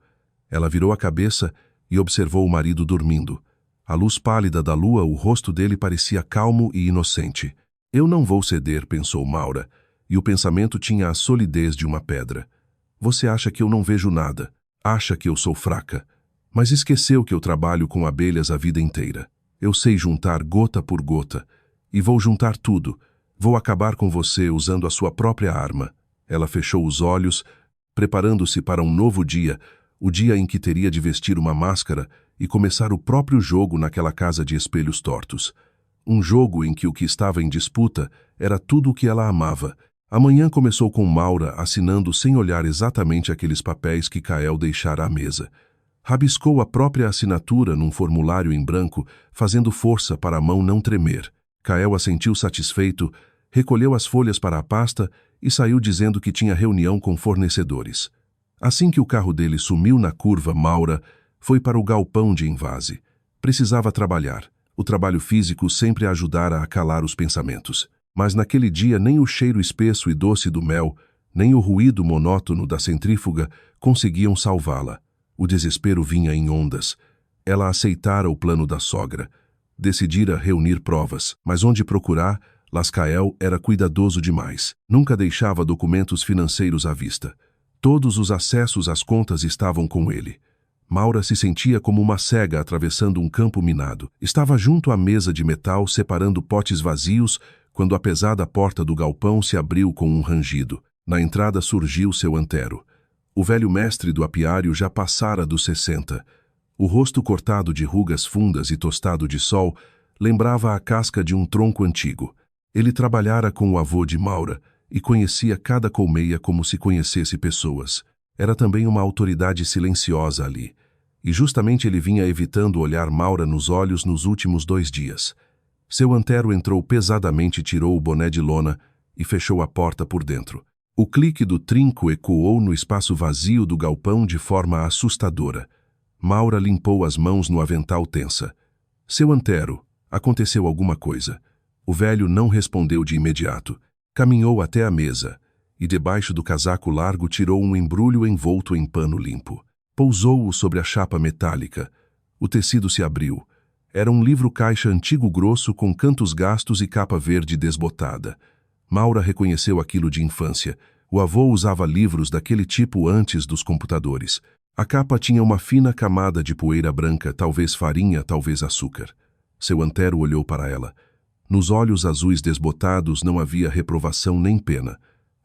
[SPEAKER 1] Ela virou a cabeça e observou o marido dormindo. À luz pálida da lua, o rosto dele parecia calmo e inocente. Eu não vou ceder, pensou Maura, e o pensamento tinha a solidez de uma pedra. Você acha que eu não vejo nada, acha que eu sou fraca, mas esqueceu que eu trabalho com abelhas a vida inteira. Eu sei juntar gota por gota, e vou juntar tudo. Vou acabar com você usando a sua própria arma. Ela fechou os olhos, preparando-se para um novo dia, o dia em que teria de vestir uma máscara e começar o próprio jogo naquela casa de espelhos tortos. Um jogo em que o que estava em disputa era tudo o que ela amava. Amanhã começou com Maura assinando sem olhar exatamente aqueles papéis que Kael deixara à mesa. Rabiscou a própria assinatura num formulário em branco, fazendo força para a mão não tremer. Kael assentiu satisfeito, recolheu as folhas para a pasta e saiu dizendo que tinha reunião com fornecedores. Assim que o carro dele sumiu na curva, Maura foi para o galpão de invase. Precisava trabalhar. O trabalho físico sempre a ajudara a calar os pensamentos. Mas naquele dia nem o cheiro espesso e doce do mel, nem o ruído monótono da centrífuga conseguiam salvá-la. O desespero vinha em ondas. Ela aceitara o plano da sogra. Decidira reunir provas, mas onde procurar, Lascael era cuidadoso demais. Nunca deixava documentos financeiros à vista. Todos os acessos às contas estavam com ele. Maura se sentia como uma cega atravessando um campo minado. Estava junto à mesa de metal, separando potes vazios, quando a pesada porta do galpão se abriu com um rangido. Na entrada surgiu seu antero. O velho mestre do apiário já passara dos 60. O rosto cortado de rugas fundas e tostado de sol lembrava a casca de um tronco antigo. Ele trabalhara com o avô de Maura e conhecia cada colmeia como se conhecesse pessoas. Era também uma autoridade silenciosa ali. E justamente ele vinha evitando olhar Maura nos olhos nos últimos 2 dias. Seu antero entrou pesadamente, tirou o boné de lona e fechou a porta por dentro. O clique do trinco ecoou no espaço vazio do galpão de forma assustadora. Maura limpou as mãos no avental tensa. Seu antero, aconteceu alguma coisa. O velho não respondeu de imediato. Caminhou até a mesa e, debaixo do casaco largo, tirou um embrulho envolto em pano limpo. Pousou-o sobre a chapa metálica. O tecido se abriu. Era um livro-caixa antigo grosso com cantos gastos e capa verde desbotada. Maura reconheceu aquilo de infância. O avô usava livros daquele tipo antes dos computadores. A capa tinha uma fina camada de poeira branca, talvez farinha, talvez açúcar. Seu Antero olhou para ela. Nos olhos azuis desbotados não havia reprovação nem pena.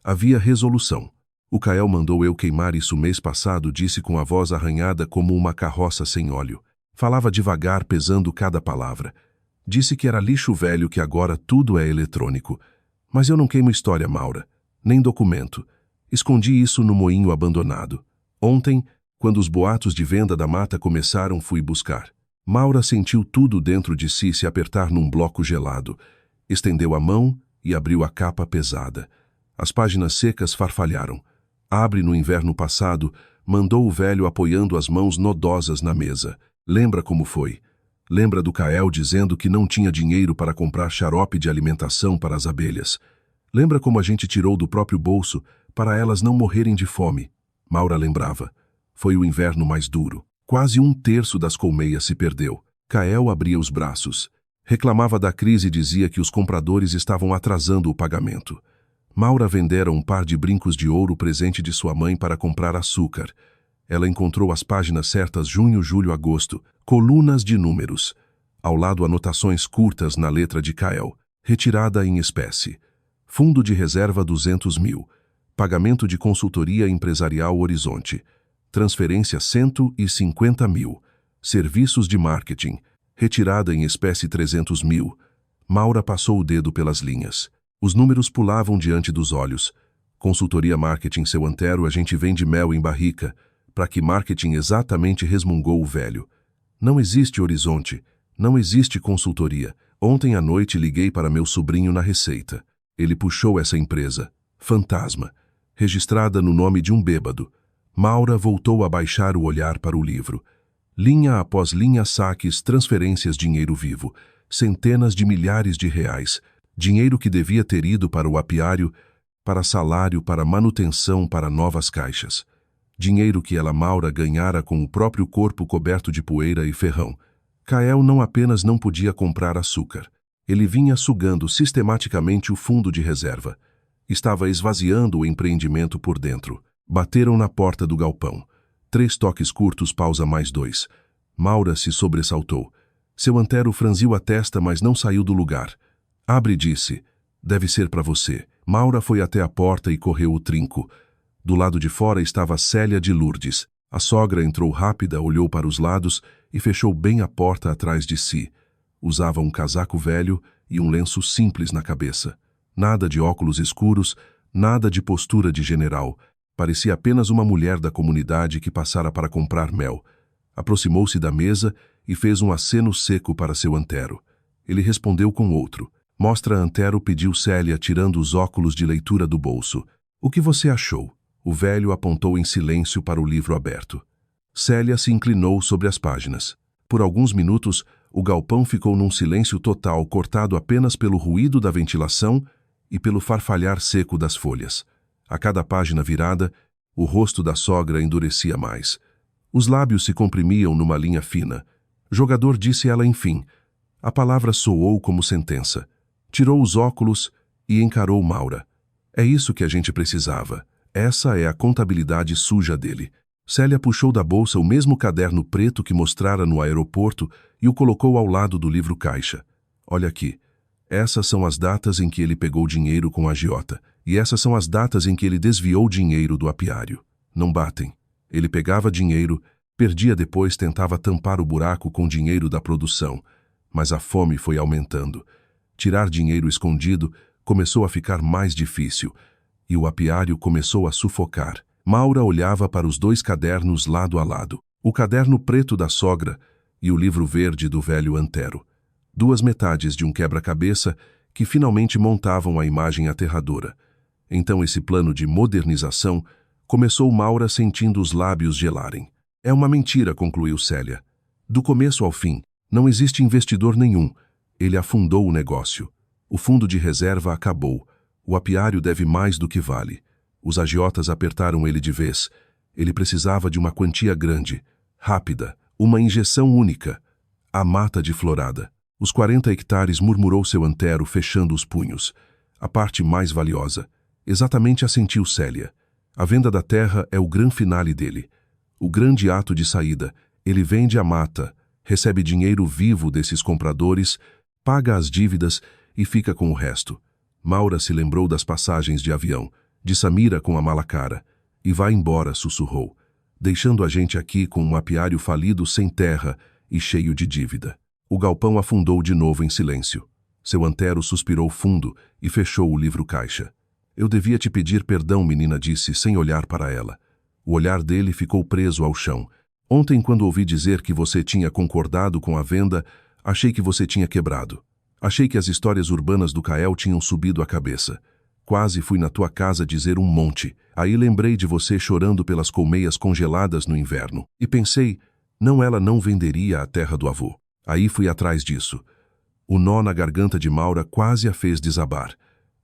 [SPEAKER 1] Havia resolução. O Kael mandou eu queimar isso mês passado, disse com a voz arranhada como uma carroça sem óleo. Falava devagar, pesando cada palavra. Disse que era lixo velho, que agora tudo é eletrônico. Mas eu não queimo história, Maura. Nem documento. Escondi isso no moinho abandonado. Ontem, quando os boatos de venda da mata começaram, fui buscar. Maura sentiu tudo dentro de si se apertar num bloco gelado. Estendeu a mão e abriu a capa pesada. As páginas secas farfalharam. Abre no inverno passado, mandou o velho apoiando as mãos nodosas na mesa. Lembra como foi? Lembra do Kael dizendo que não tinha dinheiro para comprar xarope de alimentação para as abelhas? Lembra como a gente tirou do próprio bolso para elas não morrerem de fome? Maura lembrava. Foi o inverno mais duro. Quase 1/3 das colmeias se perdeu. Kael abria os braços. Reclamava da crise e dizia que os compradores estavam atrasando o pagamento. Maura vendera um par de brincos de ouro, presente de sua mãe, para comprar açúcar. Ela encontrou as páginas certas: junho, julho, agosto, colunas de números. Ao lado, anotações curtas na letra de Kael. Retirada em espécie. Fundo de reserva 200 mil. Pagamento de consultoria empresarial Horizonte. Transferência 150 mil. Serviços de marketing. Retirada em espécie 300 mil. Maura passou o dedo pelas linhas. Os números pulavam diante dos olhos. Consultoria marketing, seu Antero, a gente vende mel em barrica. Para que marketing exatamente? Resmungou o velho. Não existe Horizonte. Não existe consultoria. Ontem à noite liguei para meu sobrinho na Receita. Ele puxou essa empresa. Fantasma. Registrada no nome de um bêbado. Maura voltou a baixar o olhar para o livro. Linha após linha, saques, transferências, dinheiro vivo. Centenas de milhares de reais. Dinheiro que devia ter ido para o apiário, para salário, para manutenção, para novas caixas. Dinheiro que ela, Maura, ganhara com o próprio corpo coberto de poeira e ferrão. Kael não apenas não podia comprar açúcar. Ele vinha sugando sistematicamente o fundo de reserva. Estava esvaziando o empreendimento por dentro. Bateram na porta do galpão. 3 toques curtos, pausa mais 2. Maura se sobressaltou. Seu Antero franziu a testa, mas não saiu do lugar. Abre, disse. Deve ser para você. Maura foi até a porta e correu o trinco. Do lado de fora estava Célia de Lourdes. A sogra entrou rápida, olhou para os lados e fechou bem a porta atrás de si. Usava um casaco velho e um lenço simples na cabeça. Nada de óculos escuros, nada de postura de general. Parecia apenas uma mulher da comunidade que passara para comprar mel. Aproximou-se da mesa e fez um aceno seco para seu Antero. Ele respondeu com outro. Mostra, Antero, pediu Célia, tirando os óculos de leitura do bolso. O que você achou? O velho apontou em silêncio para o livro aberto. Célia se inclinou sobre as páginas. Por alguns minutos, o galpão ficou num silêncio total, cortado apenas pelo ruído da ventilação e pelo farfalhar seco das folhas. A cada página virada, o rosto da sogra endurecia mais. Os lábios se comprimiam numa linha fina. Jogador, disse ela enfim. A palavra soou como sentença. Tirou os óculos e encarou Maura. É isso que a gente precisava. Essa é a contabilidade suja dele. Célia puxou da bolsa o mesmo caderno preto que mostrara no aeroporto e o colocou ao lado do livro caixa. Olha aqui. Essas são as datas em que ele pegou dinheiro com a agiota. E essas são as datas em que ele desviou dinheiro do apiário. Não batem. Ele pegava dinheiro, perdia, depois tentava tampar o buraco com dinheiro da produção. Mas a fome foi aumentando. Tirar dinheiro escondido começou a ficar mais difícil. E o apiário começou a sufocar. Maura olhava para os 2 cadernos lado a lado. O caderno preto da sogra e o livro verde do velho Antero. 2 metades de um quebra-cabeça que finalmente montavam a imagem aterradora. Então esse plano de modernização começou. Maura sentindo os lábios gelarem. É uma mentira, concluiu Célia. Do começo ao fim, não existe investidor nenhum. Ele afundou o negócio. O fundo de reserva acabou. O apiário deve mais do que vale. Os agiotas apertaram ele de vez. Ele precisava de uma quantia grande, rápida, uma injeção única. A mata de florada. Os 40 hectares, murmurou seu Antero, fechando os punhos. a parte mais valiosa. Exatamente assentiu Célia. A venda da terra é o grande finale dele. O grande ato de saída. Ele vende a mata, recebe dinheiro vivo desses compradores, paga as dívidas e fica com o resto. Maura se lembrou das passagens de avião, de Samira com a mala cara. E vai embora, sussurrou, deixando a gente aqui com um apiário falido sem terra e cheio de dívida. O galpão afundou de novo em silêncio. Seu Antero suspirou fundo e fechou o livro-caixa. Eu devia te pedir perdão, menina disse, sem olhar para ela. O olhar dele ficou preso ao chão. Ontem, quando ouvi dizer que você tinha concordado com a venda, achei que você tinha quebrado. Achei que as histórias urbanas do Kael tinham subido a cabeça. Quase fui na tua casa dizer um monte. Aí lembrei de você chorando pelas colmeias congeladas no inverno. E pensei, ela não venderia a terra do avô. Aí fui atrás disso. O nó na garganta de Maura quase a fez desabar.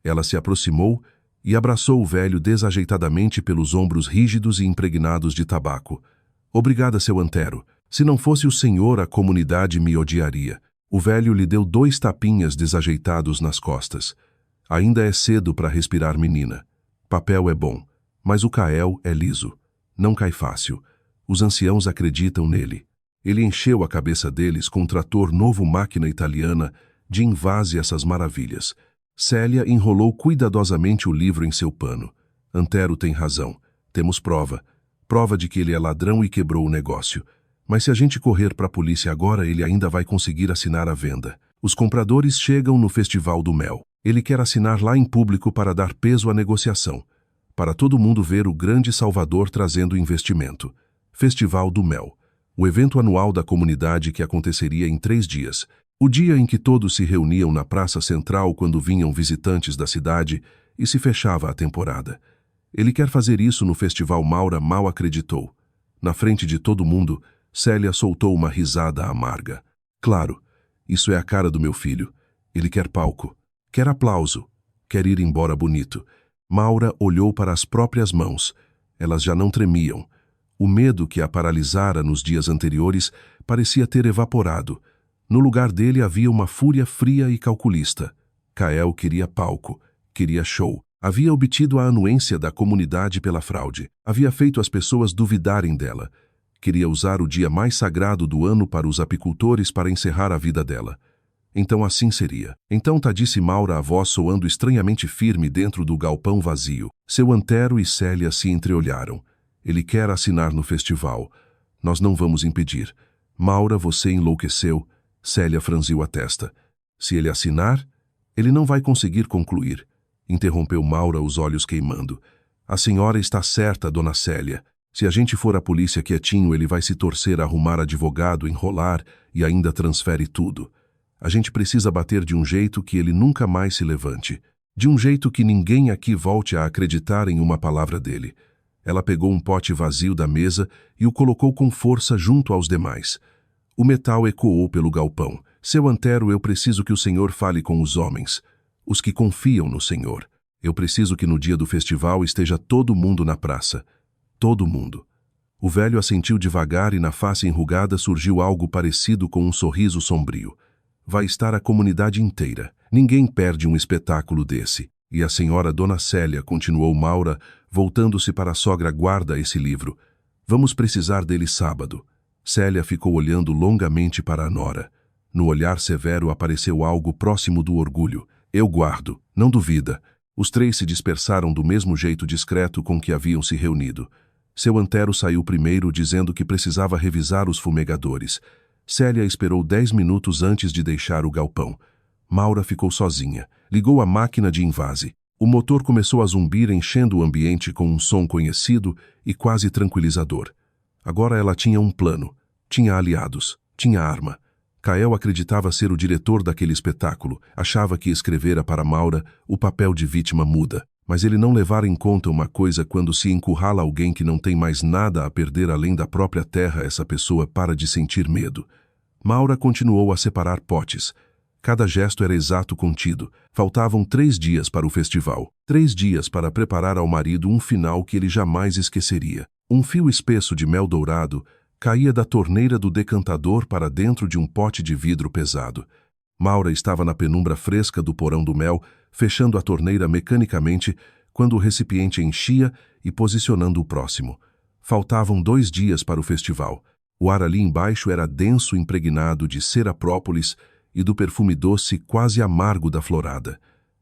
[SPEAKER 1] Ela se aproximou e abraçou o velho desajeitadamente pelos ombros rígidos e impregnados de tabaco. Obrigada, seu Antero. Se não fosse o senhor, a comunidade me odiaria. O velho lhe deu 2 tapinhas desajeitados nas costas. Ainda é cedo para respirar, menina. Papel é bom, mas o Kael é liso. Não cai fácil. Os anciãos acreditam nele. Ele encheu a cabeça deles com um trator novo máquina italiana de invase essas maravilhas. Célia enrolou cuidadosamente o livro em seu pano. Antero tem razão. Temos prova. Prova de que ele é ladrão e quebrou o negócio. Mas se a gente correr para a polícia agora, ele ainda vai conseguir assinar a venda. Os compradores chegam no Festival do Mel. Ele quer assinar lá em público para dar peso à negociação. Para todo mundo ver o grande Salvador trazendo investimento. Festival do Mel. O evento anual da comunidade que aconteceria em 3 dias. O dia em que todos se reuniam na Praça Central quando vinham visitantes da cidade e se fechava a temporada. Ele quer fazer isso no Festival. Maura mal acreditou. Na frente de todo mundo, Célia soltou uma risada amarga. Claro, isso é a cara do meu filho. Ele quer palco, quer aplauso, quer ir embora bonito. Maura olhou para as próprias mãos. Elas já não tremiam. O medo que a paralisara nos dias anteriores parecia ter evaporado. No lugar dele havia uma fúria fria e calculista. Kael queria palco, queria show. Havia obtido a anuência da comunidade pela fraude. Havia feito as pessoas duvidarem dela. Queria usar o dia mais sagrado do ano para os apicultores para encerrar a vida dela. Então assim seria. Então disse Maura, a voz soando estranhamente firme dentro do galpão vazio. Seu Antero e Célia se entreolharam. Ele quer assinar no festival. Nós não vamos impedir. Maura, você enlouqueceu. Célia franziu a testa. Se ele assinar, ele não vai conseguir concluir. Interrompeu Maura, os olhos queimando. A senhora está certa, dona Célia. Se a gente for à polícia quietinho, ele vai se torcer a arrumar advogado, enrolar e ainda transfere tudo. A gente precisa bater de um jeito que ele nunca mais se levante. De um jeito que ninguém aqui volte a acreditar em uma palavra dele. Ela pegou um pote vazio da mesa e o colocou com força junto aos demais. O metal ecoou pelo galpão. Seu Antero, eu preciso que o senhor fale com os homens. Os que confiam no senhor. Eu preciso que no dia do festival esteja todo mundo na praça. Todo mundo. O velho assentiu devagar e na face enrugada surgiu algo parecido com um sorriso sombrio. Vai estar a comunidade inteira. Ninguém perde um espetáculo desse. E a senhora Dona Célia, continuou Maura, voltando-se para a sogra, guarda esse livro. Vamos precisar dele sábado. Célia ficou olhando longamente para a nora. No olhar severo apareceu algo próximo do orgulho. Eu guardo, não duvida. Os 3 se dispersaram do mesmo jeito discreto com que haviam se reunido. Seu Antero saiu primeiro, dizendo que precisava revisar os fumegadores. Célia esperou 10 minutos antes de deixar o galpão. Maura ficou sozinha. Ligou a máquina de invase. O motor começou a zumbir, enchendo o ambiente com um som conhecido e quase tranquilizador. Agora ela tinha um plano. Tinha aliados. Tinha arma. Kael acreditava ser o diretor daquele espetáculo. Achava que escrevera para Maura o papel de vítima muda. Mas ele não levara em conta uma coisa: quando se encurrala alguém que não tem mais nada a perder além da própria terra, essa pessoa para de sentir medo. Maura continuou a separar potes. Cada gesto era exato, contido. Faltavam 3 dias para o festival. 3 dias para preparar ao marido um final que ele jamais esqueceria. Um fio espesso de mel dourado caía da torneira do decantador para dentro de um pote de vidro pesado. Maura estava na penumbra fresca do porão do mel, fechando a torneira mecanicamente quando o recipiente enchia e posicionando o próximo. Faltavam 2 dias para o festival. O ar ali embaixo era denso, impregnado de cera própolis e do perfume doce quase amargo da florada.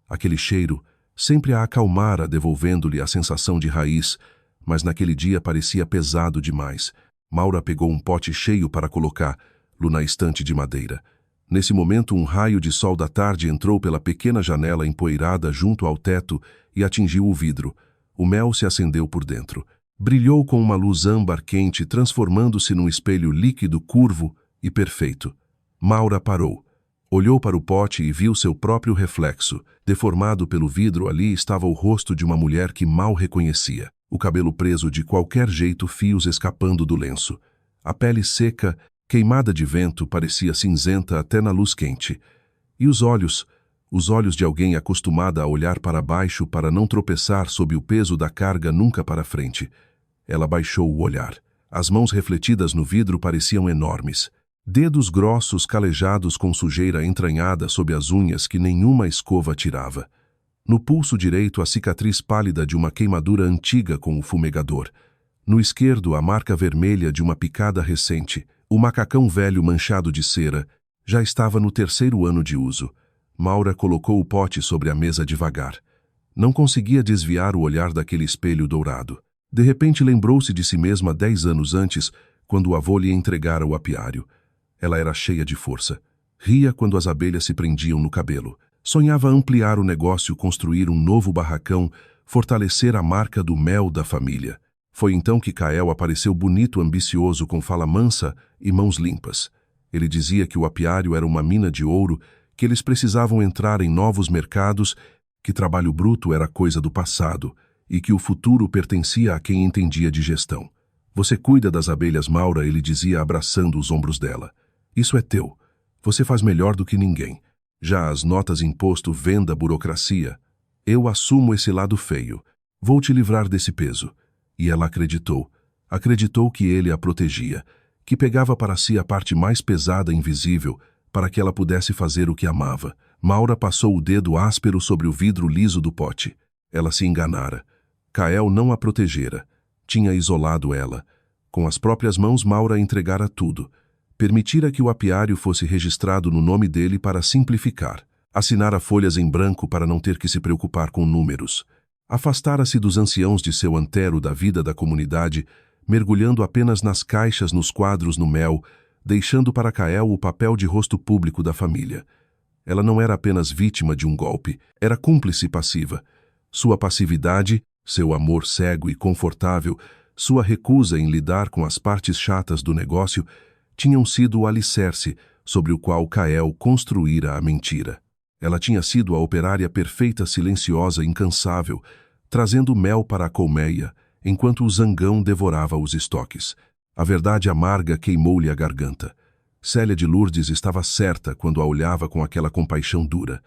[SPEAKER 1] Aquele cheiro sempre a acalmara, devolvendo-lhe a sensação de raiz, mas naquele dia parecia pesado demais. Maura pegou um pote cheio para colocá-lo na estante de madeira. Nesse momento, um raio de sol da tarde entrou pela pequena janela empoeirada junto ao teto e atingiu o vidro. O mel se acendeu por dentro. Brilhou com uma luz âmbar quente, transformando-se num espelho líquido, curvo e perfeito. Maura parou. Olhou para o pote e viu seu próprio reflexo. Deformado pelo vidro, ali estava o rosto de uma mulher que mal reconhecia. O cabelo preso de qualquer jeito, fios escapando do lenço. A pele seca, queimada de vento, parecia cinzenta até na luz quente. E os olhos de alguém acostumada a olhar para baixo para não tropeçar sob o peso da carga, nunca para frente. Ela baixou o olhar. As mãos refletidas no vidro pareciam enormes. Dedos grossos calejados com sujeira entranhada sob as unhas que nenhuma escova tirava. No pulso direito, a cicatriz pálida de uma queimadura antiga com o fumegador. No esquerdo, a marca vermelha de uma picada recente. O macacão velho manchado de cera já estava no 3º ano de uso. Maura colocou o pote sobre a mesa devagar. Não conseguia desviar o olhar daquele espelho dourado. De repente lembrou-se de si mesma 10 anos antes, quando o avô lhe entregara o apiário. Ela era cheia de força. Ria quando as abelhas se prendiam no cabelo. Sonhava ampliar o negócio, construir um novo barracão, fortalecer a marca do mel da família. Foi então que Kael apareceu bonito, ambicioso, com fala mansa e mãos limpas. Ele dizia que o apiário era uma mina de ouro, que eles precisavam entrar em novos mercados, que trabalho bruto era coisa do passado e que o futuro pertencia a quem entendia de gestão. Você cuida das abelhas, Maura, ele dizia, abraçando os ombros dela. Isso é teu. Você faz melhor do que ninguém. Já as notas imposto, venda, burocracia. Eu assumo esse lado feio. Vou te livrar desse peso. E ela acreditou. Acreditou que ele a protegia, que pegava para si a parte mais pesada e invisível, para que ela pudesse fazer o que amava. Maura passou o dedo áspero sobre o vidro liso do pote. Ela se enganara. Kael não a protegera. Tinha isolado ela. Com as próprias mãos, Maura entregara tudo. Permitira que o apiário fosse registrado no nome dele para simplificar. Assinara folhas em branco para não ter que se preocupar com números. Afastara-se dos anciãos de seu antero da vida da comunidade, mergulhando apenas nas caixas, nos quadros, no mel, deixando para Kael o papel de rosto público da família. Ela não era apenas vítima de um golpe, era cúmplice passiva. Sua passividade, seu amor cego e confortável, sua recusa em lidar com as partes chatas do negócio, tinham sido o alicerce sobre o qual Kael construíra a mentira. Ela tinha sido a operária perfeita, silenciosa, incansável, trazendo mel para a colmeia, enquanto o zangão devorava os estoques. A verdade amarga queimou-lhe a garganta. Célia de Lourdes estava certa quando a olhava com aquela compaixão dura.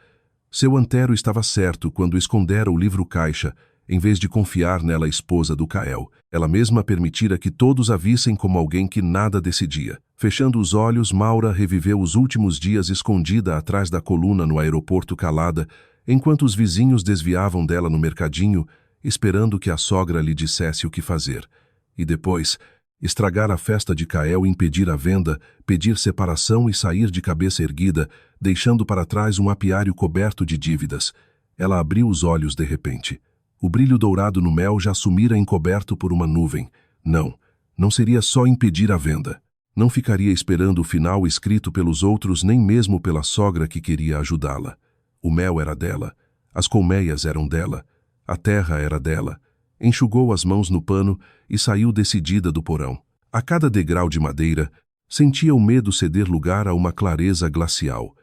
[SPEAKER 1] Seu antero estava certo quando escondera o livro-caixa, em vez de confiar nela, a esposa do Kael. Ela mesma permitira que todos a vissem como alguém que nada decidia. Fechando os olhos, Maura reviveu os últimos dias escondida atrás da coluna no aeroporto, calada, enquanto os vizinhos desviavam dela no mercadinho, esperando que a sogra lhe dissesse o que fazer. E depois, estragar a festa de Kael, impedir a venda, pedir separação e sair de cabeça erguida, deixando para trás um apiário coberto de dívidas. Ela abriu os olhos de repente. O brilho dourado no mel já sumira encoberto por uma nuvem. Não seria só impedir a venda. Não ficaria esperando o final escrito pelos outros, nem mesmo pela sogra que queria ajudá-la. O mel era dela, as colmeias eram dela, a terra era dela. Enxugou as mãos no pano e saiu decidida do porão. A cada degrau de madeira, sentia o medo ceder lugar a uma clareza glacial.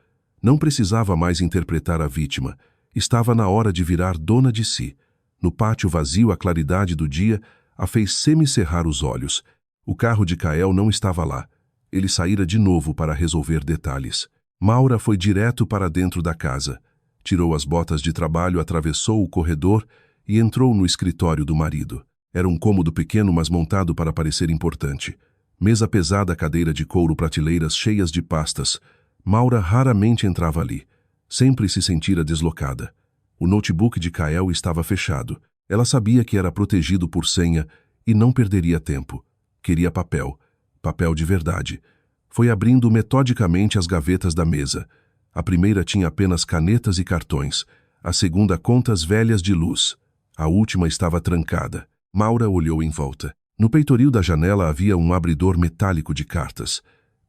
[SPEAKER 1] Não precisava mais interpretar a vítima. Estava na hora de virar dona de si. No pátio vazio, a claridade do dia a fez semicerrar os olhos. O carro de Kael não estava lá. Ele saíra de novo para resolver detalhes. Maura foi direto para dentro da casa. Tirou as botas de trabalho, atravessou o corredor e entrou no escritório do marido. Era um cômodo pequeno, mas montado para parecer importante. Mesa pesada, cadeira de couro, prateleiras cheias de pastas. Maura raramente entrava ali. Sempre se sentira deslocada. O notebook de Kael estava fechado. Ela sabia que era protegido por senha e não perderia tempo. Queria papel. Papel de verdade. Foi abrindo metodicamente as gavetas da mesa. A primeira tinha apenas canetas e cartões. A segunda, contas velhas de luz. A última estava trancada. Maura olhou em volta. No peitoril da janela havia um abridor metálico de cartas.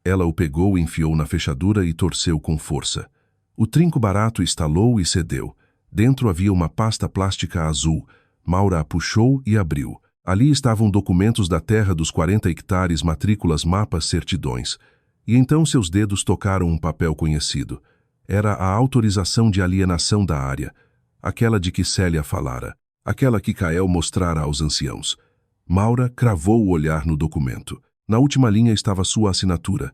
[SPEAKER 1] Ela o pegou, enfiou na fechadura e torceu com força. O trinco barato estalou e cedeu. Dentro havia uma pasta plástica azul. Maura a puxou e abriu. Ali estavam documentos da terra dos 40 hectares, matrículas, mapas, certidões. E então seus dedos tocaram um papel conhecido. Era a autorização de alienação da área. Aquela de que Célia falara. Aquela que Kael mostrara aos anciãos. Maura cravou o olhar no documento. Na última linha estava sua assinatura.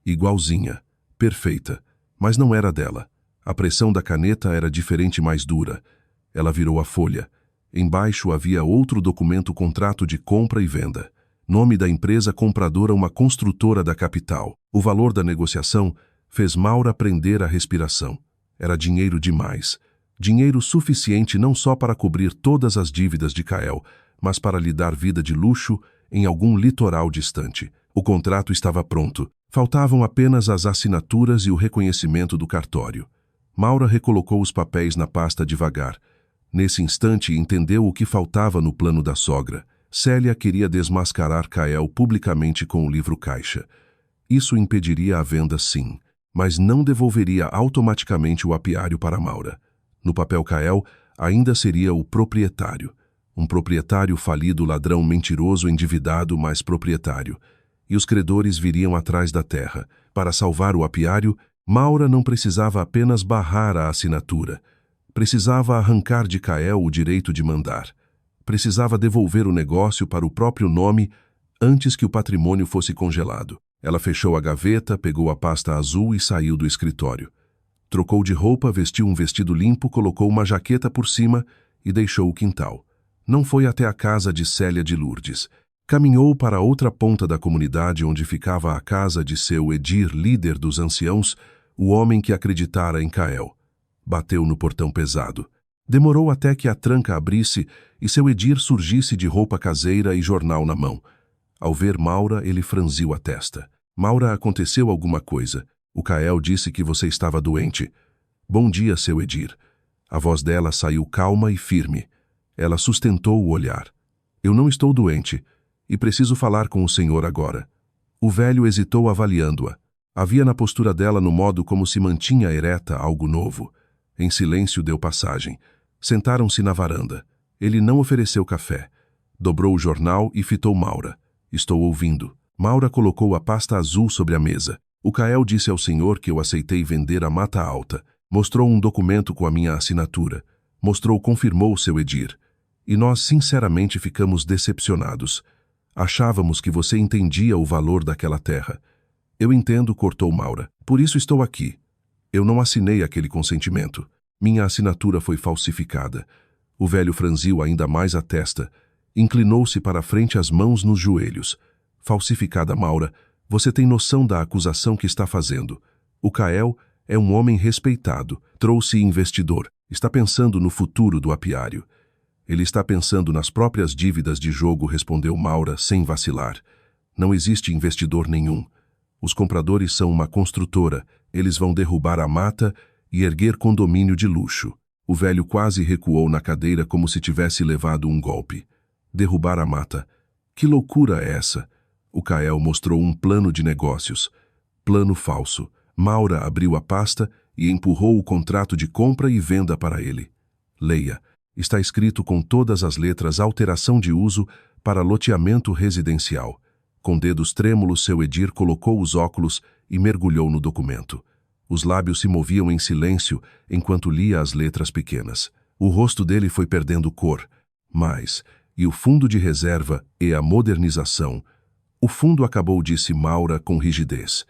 [SPEAKER 1] Igualzinha. Perfeita. Mas não era dela. A pressão da caneta era diferente, mais dura. Ela virou a folha. Embaixo havia outro documento, contrato de compra e venda. Nome da empresa compradora, uma construtora da capital. O valor da negociação fez Maura prender a respiração. Era dinheiro demais. Dinheiro suficiente não só para cobrir todas as dívidas de Kael, mas para lhe dar vida de luxo em algum litoral distante. O contrato estava pronto. Faltavam apenas as assinaturas e o reconhecimento do cartório. Maura recolocou os papéis na pasta devagar. Nesse instante, entendeu o que faltava no plano da sogra. Célia queria desmascarar Kael publicamente com o livro-caixa. Isso impediria a venda, sim, mas não devolveria automaticamente o apiário para Maura. No papel, Kael ainda seria o proprietário. Um proprietário falido, ladrão, mentiroso, endividado, mas proprietário. E os credores viriam atrás da terra. Para salvar o apiário, Maura não precisava apenas barrar a assinatura. Precisava arrancar de Kael o direito de mandar. Precisava devolver o negócio para o próprio nome antes que o patrimônio fosse congelado. Ela fechou a gaveta, pegou a pasta azul e saiu do escritório. Trocou de roupa, vestiu um vestido limpo, colocou uma jaqueta por cima e deixou o quintal. Não foi até a casa de Célia de Lourdes. Caminhou para a outra ponta da comunidade, onde ficava a casa de seu Edir, líder dos anciãos, o homem que acreditara em Kael. Bateu no portão pesado. Demorou até que a tranca abrisse e seu Edir surgisse de roupa caseira e jornal na mão. Ao ver Maura, ele franziu a testa. Maura, aconteceu alguma coisa. O Kael disse que você estava doente. Bom dia, seu Edir. A voz dela saiu calma e firme. Ela sustentou o olhar. Eu não estou doente e preciso falar com o senhor agora. O velho hesitou, avaliando-a. Havia na postura dela, no modo como se mantinha ereta, algo novo. Em silêncio deu passagem. Sentaram-se na varanda. Ele não ofereceu café. Dobrou o jornal e fitou Maura. Estou ouvindo. Maura colocou a pasta azul sobre a mesa. O Kael disse ao senhor que eu aceitei vender a Mata Alta. Mostrou um documento com a minha assinatura. Confirmou seu Edir. E nós sinceramente ficamos decepcionados. Achávamos que você entendia o valor daquela terra. Eu entendo, cortou Maura. Por isso estou aqui. Eu não assinei aquele consentimento. Minha assinatura foi falsificada. O velho franziu ainda mais a testa. Inclinou-se para a frente, as mãos nos joelhos. Falsificada, Maura. Você tem noção da acusação que está fazendo. O Kael é um homem respeitado. Trouxe investidor. Está pensando no futuro do apiário. Ele está pensando nas próprias dívidas de jogo, respondeu Maura sem vacilar. Não existe investidor nenhum. Os compradores são uma construtora. Eles vão derrubar a mata e erguer condomínio de luxo. O velho quase recuou na cadeira como se tivesse levado um golpe. Derrubar a mata. Que loucura é essa? O Kael mostrou um plano de negócios. Plano falso. Maura abriu a pasta e empurrou o contrato de compra e venda para ele. Leia. Está escrito com todas as letras: alteração de uso para loteamento residencial. Com dedos trêmulos, seu Edir colocou os óculos e mergulhou no documento. Os lábios se moviam em silêncio enquanto lia as letras pequenas. O rosto dele foi perdendo cor. E o fundo de reserva e a modernização? O fundo acabou, disse Maura com rigidez.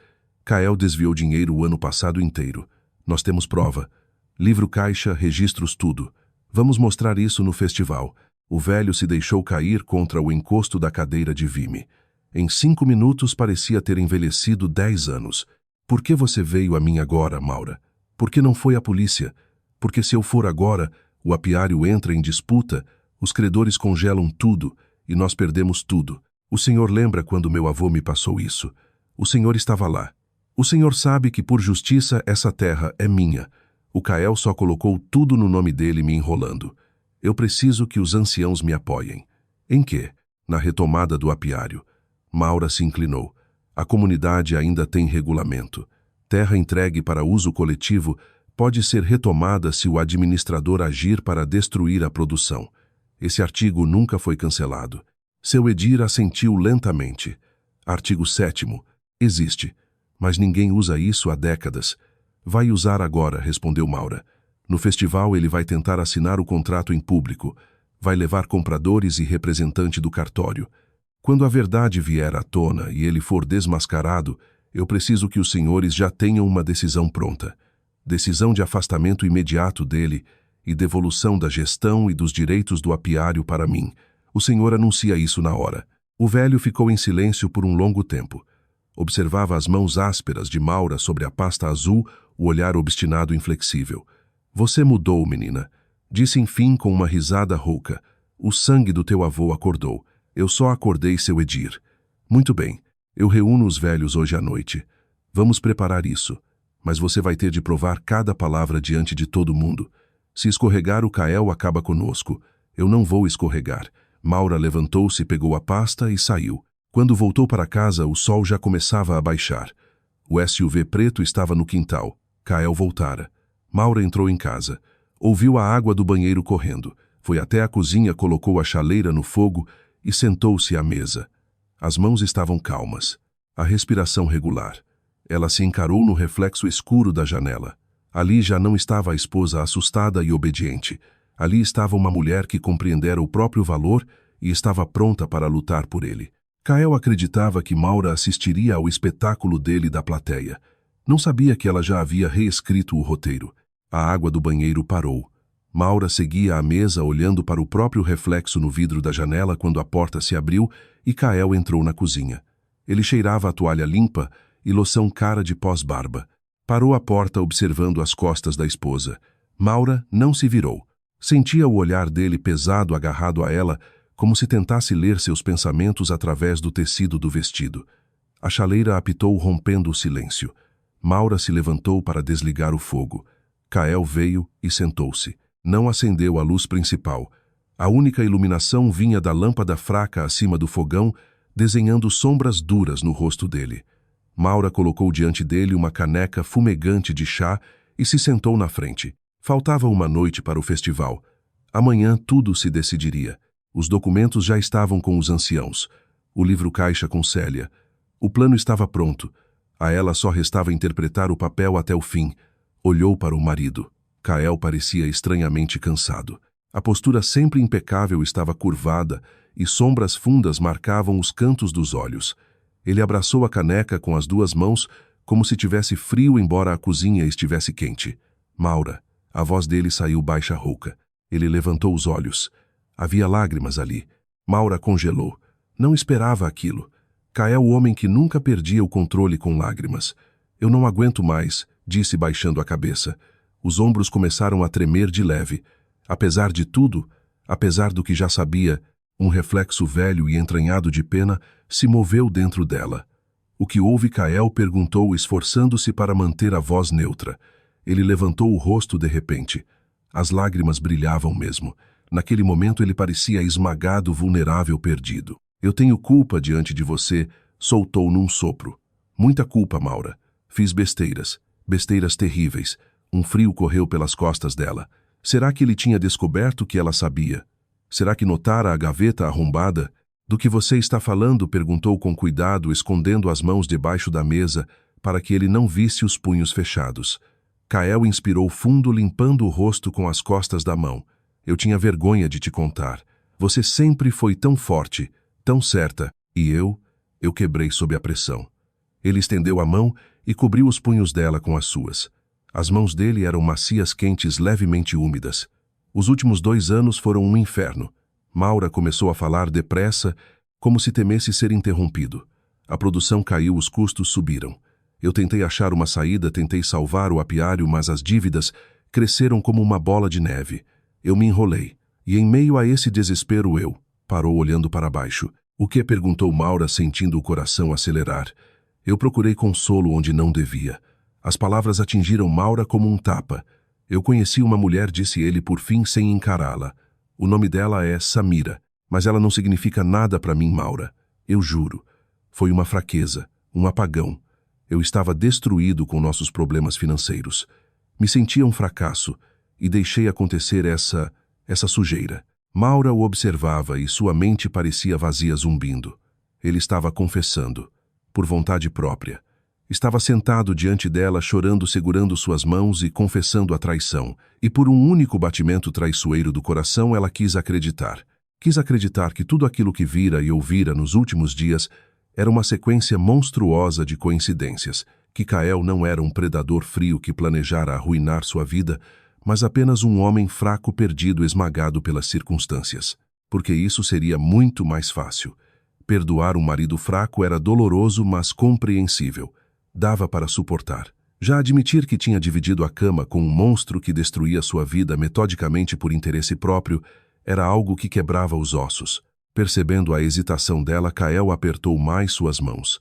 [SPEAKER 1] Kael desviou dinheiro o ano passado inteiro. Nós temos prova. Livro caixa, registros, tudo. Vamos mostrar isso no festival. O velho se deixou cair contra o encosto da cadeira de vime. Em 5 minutos parecia ter envelhecido 10 anos. Por que você veio a mim agora, Maura? Por que não foi à polícia? Porque se eu for agora, O apiário entra em disputa, os credores congelam tudo e nós perdemos tudo. O senhor lembra quando meu avô me passou isso? O senhor estava lá. O senhor sabe que por justiça essa terra é minha. O Kael só colocou tudo no nome dele me enrolando. Eu preciso que os anciãos me apoiem. Em quê? Na retomada do apiário. Maura se inclinou. A comunidade ainda tem regulamento. Terra entregue para uso coletivo pode ser retomada se o administrador agir para destruir a produção. Esse artigo nunca foi cancelado. Seu Edir assentiu lentamente. Artigo 7º. Existe, mas ninguém usa isso há décadas. Vai usar agora, respondeu Maura. No festival ele vai tentar assinar o contrato em público. Vai levar compradores e representante do cartório. Quando a verdade vier à tona e ele for desmascarado, eu preciso que os senhores já tenham uma decisão pronta. Decisão de afastamento imediato dele e devolução da gestão e dos direitos do apiário para mim. O senhor anuncia isso na hora. O velho ficou em silêncio por um longo tempo. Observava as mãos ásperas de Maura sobre a pasta azul, o olhar obstinado e inflexível. Você mudou, menina. Disse enfim com uma risada rouca. O sangue do teu avô acordou. Eu só acordei seu Edir. Muito bem. Eu reúno os velhos hoje à noite. Vamos preparar isso. Mas você vai ter de provar cada palavra diante de todo mundo. Se escorregar, o Kael acaba conosco. Eu não vou escorregar. Maura levantou-se, pegou a pasta e saiu. Quando voltou para casa, o sol já começava a baixar. O SUV preto estava no quintal. Kael voltara. Maura entrou em casa. Ouviu a água do banheiro correndo. Foi até a cozinha, colocou a chaleira no fogo e sentou-se à mesa. As mãos estavam calmas. A respiração regular. Ela se encarou no reflexo escuro da janela. Ali já não estava a esposa assustada e obediente. Ali estava uma mulher que compreendera o próprio valor e estava pronta para lutar por ele. Kael acreditava que Maura assistiria ao espetáculo dele da plateia. Não sabia que ela já havia reescrito o roteiro. A água do banheiro parou. Maura seguia à mesa olhando para o próprio reflexo no vidro da janela quando a porta se abriu e Kael entrou na cozinha. Ele cheirava a toalha limpa e loção cara de pós-barba. Parou à porta observando as costas da esposa. Maura não se virou. Sentia o olhar dele pesado agarrado a ela, como se tentasse ler seus pensamentos através do tecido do vestido. A chaleira apitou rompendo o silêncio. Maura se levantou para desligar o fogo. Kael veio e sentou-se. Não acendeu a luz principal. A única iluminação vinha da lâmpada fraca acima do fogão, desenhando sombras duras no rosto dele. Maura colocou diante dele uma caneca fumegante de chá e se sentou na frente. Faltava uma noite para o festival. Amanhã tudo se decidiria. Os documentos já estavam com os anciãos. O livro-caixa com Célia. O plano estava pronto. A ela só restava interpretar o papel até o fim. Olhou para o marido. Kael parecia estranhamente cansado. A postura sempre impecável estava curvada e sombras fundas marcavam os cantos dos olhos. Ele abraçou a caneca com as duas mãos, como se tivesse frio embora a cozinha estivesse quente. Maura. A voz dele saiu baixa rouca. Ele levantou os olhos. Havia lágrimas ali. Maura congelou. Não esperava aquilo. Kael, o homem que nunca perdia o controle com lágrimas. Eu não aguento mais, disse baixando a cabeça. Os ombros começaram a tremer de leve. Apesar de tudo, apesar do que já sabia, um reflexo velho e entranhado de pena se moveu dentro dela. O que houve? Kael perguntou, esforçando-se para manter a voz neutra. Ele levantou o rosto de repente. As lágrimas brilhavam mesmo. Naquele momento ele parecia esmagado, vulnerável, perdido. Eu tenho culpa diante de você, soltou num sopro. Muita culpa, Maura. Fiz besteiras. Besteiras terríveis. Um frio correu pelas costas dela. Será que ele tinha descoberto que ela sabia? Será que notara a gaveta arrombada? Do que você está falando? Perguntou com cuidado, escondendo as mãos debaixo da mesa, para que ele não visse os punhos fechados. Kael inspirou fundo, limpando o rosto com as costas da mão. Eu tinha vergonha de te contar. Você sempre foi tão forte, tão certa, e eu quebrei sob a pressão. Ele estendeu a mão e cobriu os punhos dela com as suas. As mãos dele eram macias, quentes, levemente úmidas. Os últimos 2 anos foram um inferno. Maura começou a falar depressa, como se temesse ser interrompido. A produção caiu, os custos subiram. Eu tentei achar uma saída, tentei salvar o apiário, mas as dívidas cresceram como uma bola de neve. Eu me enrolei. E em meio a esse desespero parou olhando para baixo. O que? Perguntou Maura, sentindo o coração acelerar. Eu procurei consolo onde não devia. As palavras atingiram Maura como um tapa. Eu conheci uma mulher, disse ele por fim sem encará-la. O nome dela é Samira, mas ela não significa nada para mim, Maura. Eu juro. Foi uma fraqueza, um apagão. Eu estava destruído com nossos problemas financeiros. Me sentia um fracasso e deixei acontecer essa sujeira. Maura o observava e sua mente parecia vazia, zumbindo. Ele estava confessando, por vontade própria. Estava sentado diante dela, chorando, segurando suas mãos e confessando a traição. E por um único batimento traiçoeiro do coração, ela quis acreditar. Quis acreditar que tudo aquilo que vira e ouvira nos últimos dias era uma sequência monstruosa de coincidências, que Kael não era um predador frio que planejara arruinar sua vida, mas apenas um homem fraco, perdido, esmagado pelas circunstâncias. Porque isso seria muito mais fácil. Perdoar um marido fraco era doloroso, mas compreensível. Dava para suportar. Já admitir que tinha dividido a cama com um monstro que destruía sua vida metodicamente por interesse próprio era algo que quebrava os ossos. Percebendo a hesitação dela, Kael apertou mais suas mãos.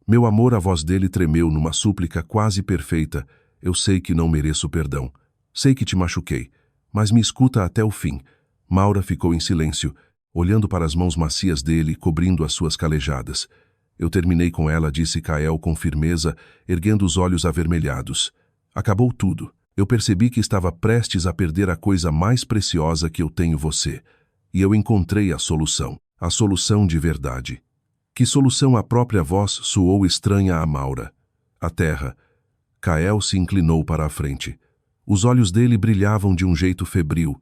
[SPEAKER 1] Meu amor, a voz dele tremeu numa súplica quase perfeita. Eu sei que não mereço perdão. Sei que te machuquei, mas me escuta até o fim. Maura ficou em silêncio, olhando para as mãos macias dele, cobrindo as suas calejadas. Eu terminei com ela, disse Kael com firmeza, erguendo os olhos avermelhados. Acabou tudo. Eu percebi que estava prestes a perder a coisa mais preciosa que eu tenho, você. E eu encontrei a solução de verdade. Que solução? A própria voz soou estranha a Maura. A terra. Kael se inclinou para a frente. Os olhos dele brilhavam de um jeito febril.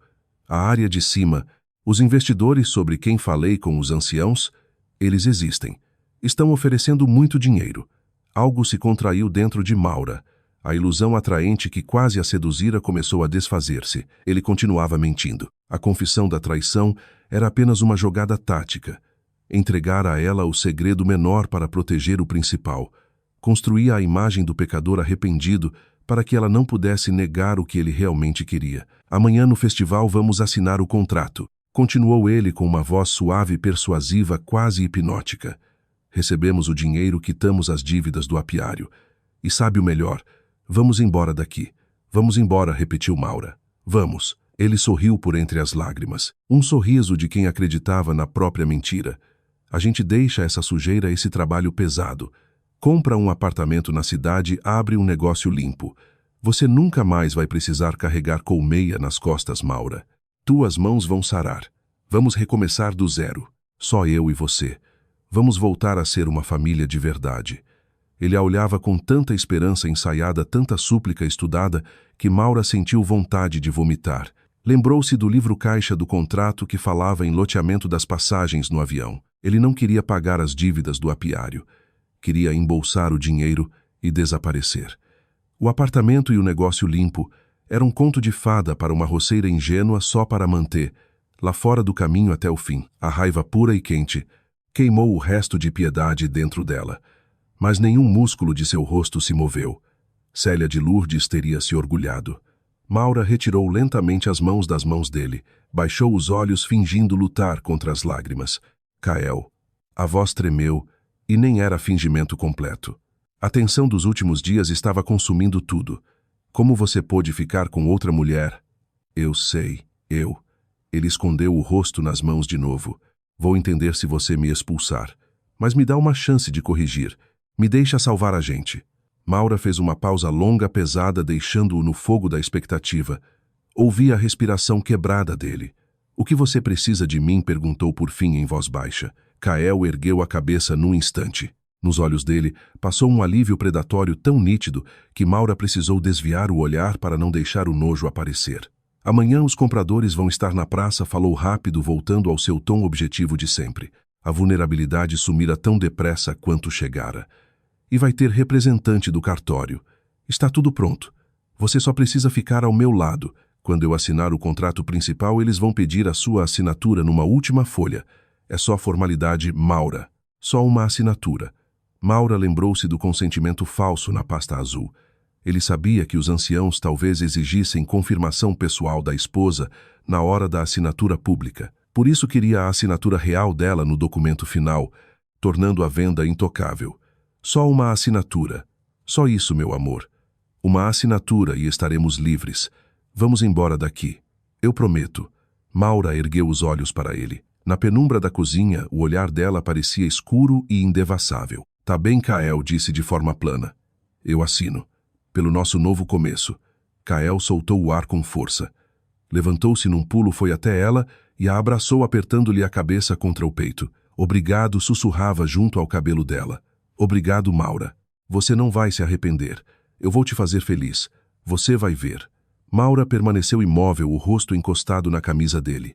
[SPEAKER 1] A área de cima, os investidores sobre quem falei com os anciãos, eles existem. Estão oferecendo muito dinheiro. Algo se contraiu dentro de Maura. A ilusão atraente que quase a seduzira começou a desfazer-se. Ele continuava mentindo. A confissão da traição era apenas uma jogada tática. Entregar a ela o segredo menor para proteger o principal. Construía a imagem do pecador arrependido para que ela não pudesse negar o que ele realmente queria. Amanhã no festival vamos assinar o contrato. Continuou ele com uma voz suave e persuasiva, quase hipnótica. Recebemos o dinheiro, quitamos as dívidas do apiário. E sabe o melhor? Vamos embora daqui. Vamos embora, repetiu Maura. Vamos. Ele sorriu por entre as lágrimas. Um sorriso de quem acreditava na própria mentira. A gente deixa essa sujeira, esse trabalho pesado. Compra um apartamento na cidade, abre um negócio limpo. Você nunca mais vai precisar carregar colmeia nas costas, Maura. Tuas mãos vão sarar. Vamos recomeçar do zero. Só eu e você. Vamos voltar a ser uma família de verdade. Ele a olhava com tanta esperança ensaiada, tanta súplica estudada, que Maura sentiu vontade de vomitar. Lembrou-se do livro caixa do contrato que falava em loteamento das passagens no avião. Ele não queria pagar as dívidas do apiário. Queria embolsar o dinheiro e desaparecer. O apartamento e o negócio limpo era um conto de fada para uma roceira ingênua só para manter, lá fora do caminho até o fim. A raiva pura e quente queimou o resto de piedade dentro dela. Mas nenhum músculo de seu rosto se moveu. Célia de Lourdes teria se orgulhado. Maura retirou lentamente as mãos das mãos dele, baixou os olhos fingindo lutar contra as lágrimas. Kael. A voz tremeu e nem era fingimento completo. A tensão dos últimos dias estava consumindo tudo. Como você pôde ficar com outra mulher? Eu sei, eu. Ele escondeu o rosto nas mãos de novo. Vou entender se você me expulsar. Mas me dá uma chance de corrigir. Me deixa salvar a gente. Maura fez uma pausa longa, pesada, deixando-o no fogo da expectativa. Ouvi a respiração quebrada dele. O que você precisa de mim? Perguntou por fim em voz baixa. Kael ergueu a cabeça num instante. Nos olhos dele passou um alívio predatório tão nítido que Maura precisou desviar o olhar para não deixar o nojo aparecer. Amanhã os compradores vão estar na praça, falou rápido, voltando ao seu tom objetivo de sempre. A vulnerabilidade sumira tão depressa quanto chegara. E vai ter representante do cartório. Está tudo pronto. Você só precisa ficar ao meu lado. Quando eu assinar o contrato principal, eles vão pedir a sua assinatura numa última folha. É só formalidade, Maura. Só uma assinatura. Maura lembrou-se do consentimento falso na pasta azul. Ele sabia que os anciãos talvez exigissem confirmação pessoal da esposa na hora da assinatura pública. Por isso queria a assinatura real dela no documento final, tornando a venda intocável. Só uma assinatura. Só isso, meu amor. Uma assinatura e estaremos livres. Vamos embora daqui. Eu prometo. Maura ergueu os olhos para ele. Na penumbra da cozinha, o olhar dela parecia escuro e indevassável. Tá bem, Kael, disse de forma plana. Eu assino. Pelo nosso novo começo. Kael soltou o ar com força. Levantou-se num pulo, foi até ela e a abraçou apertando-lhe a cabeça contra o peito. Obrigado, sussurrava junto ao cabelo dela. Obrigado, Maura. Você não vai se arrepender. Eu vou te fazer feliz. Você vai ver. Maura permaneceu imóvel, o rosto encostado na camisa dele.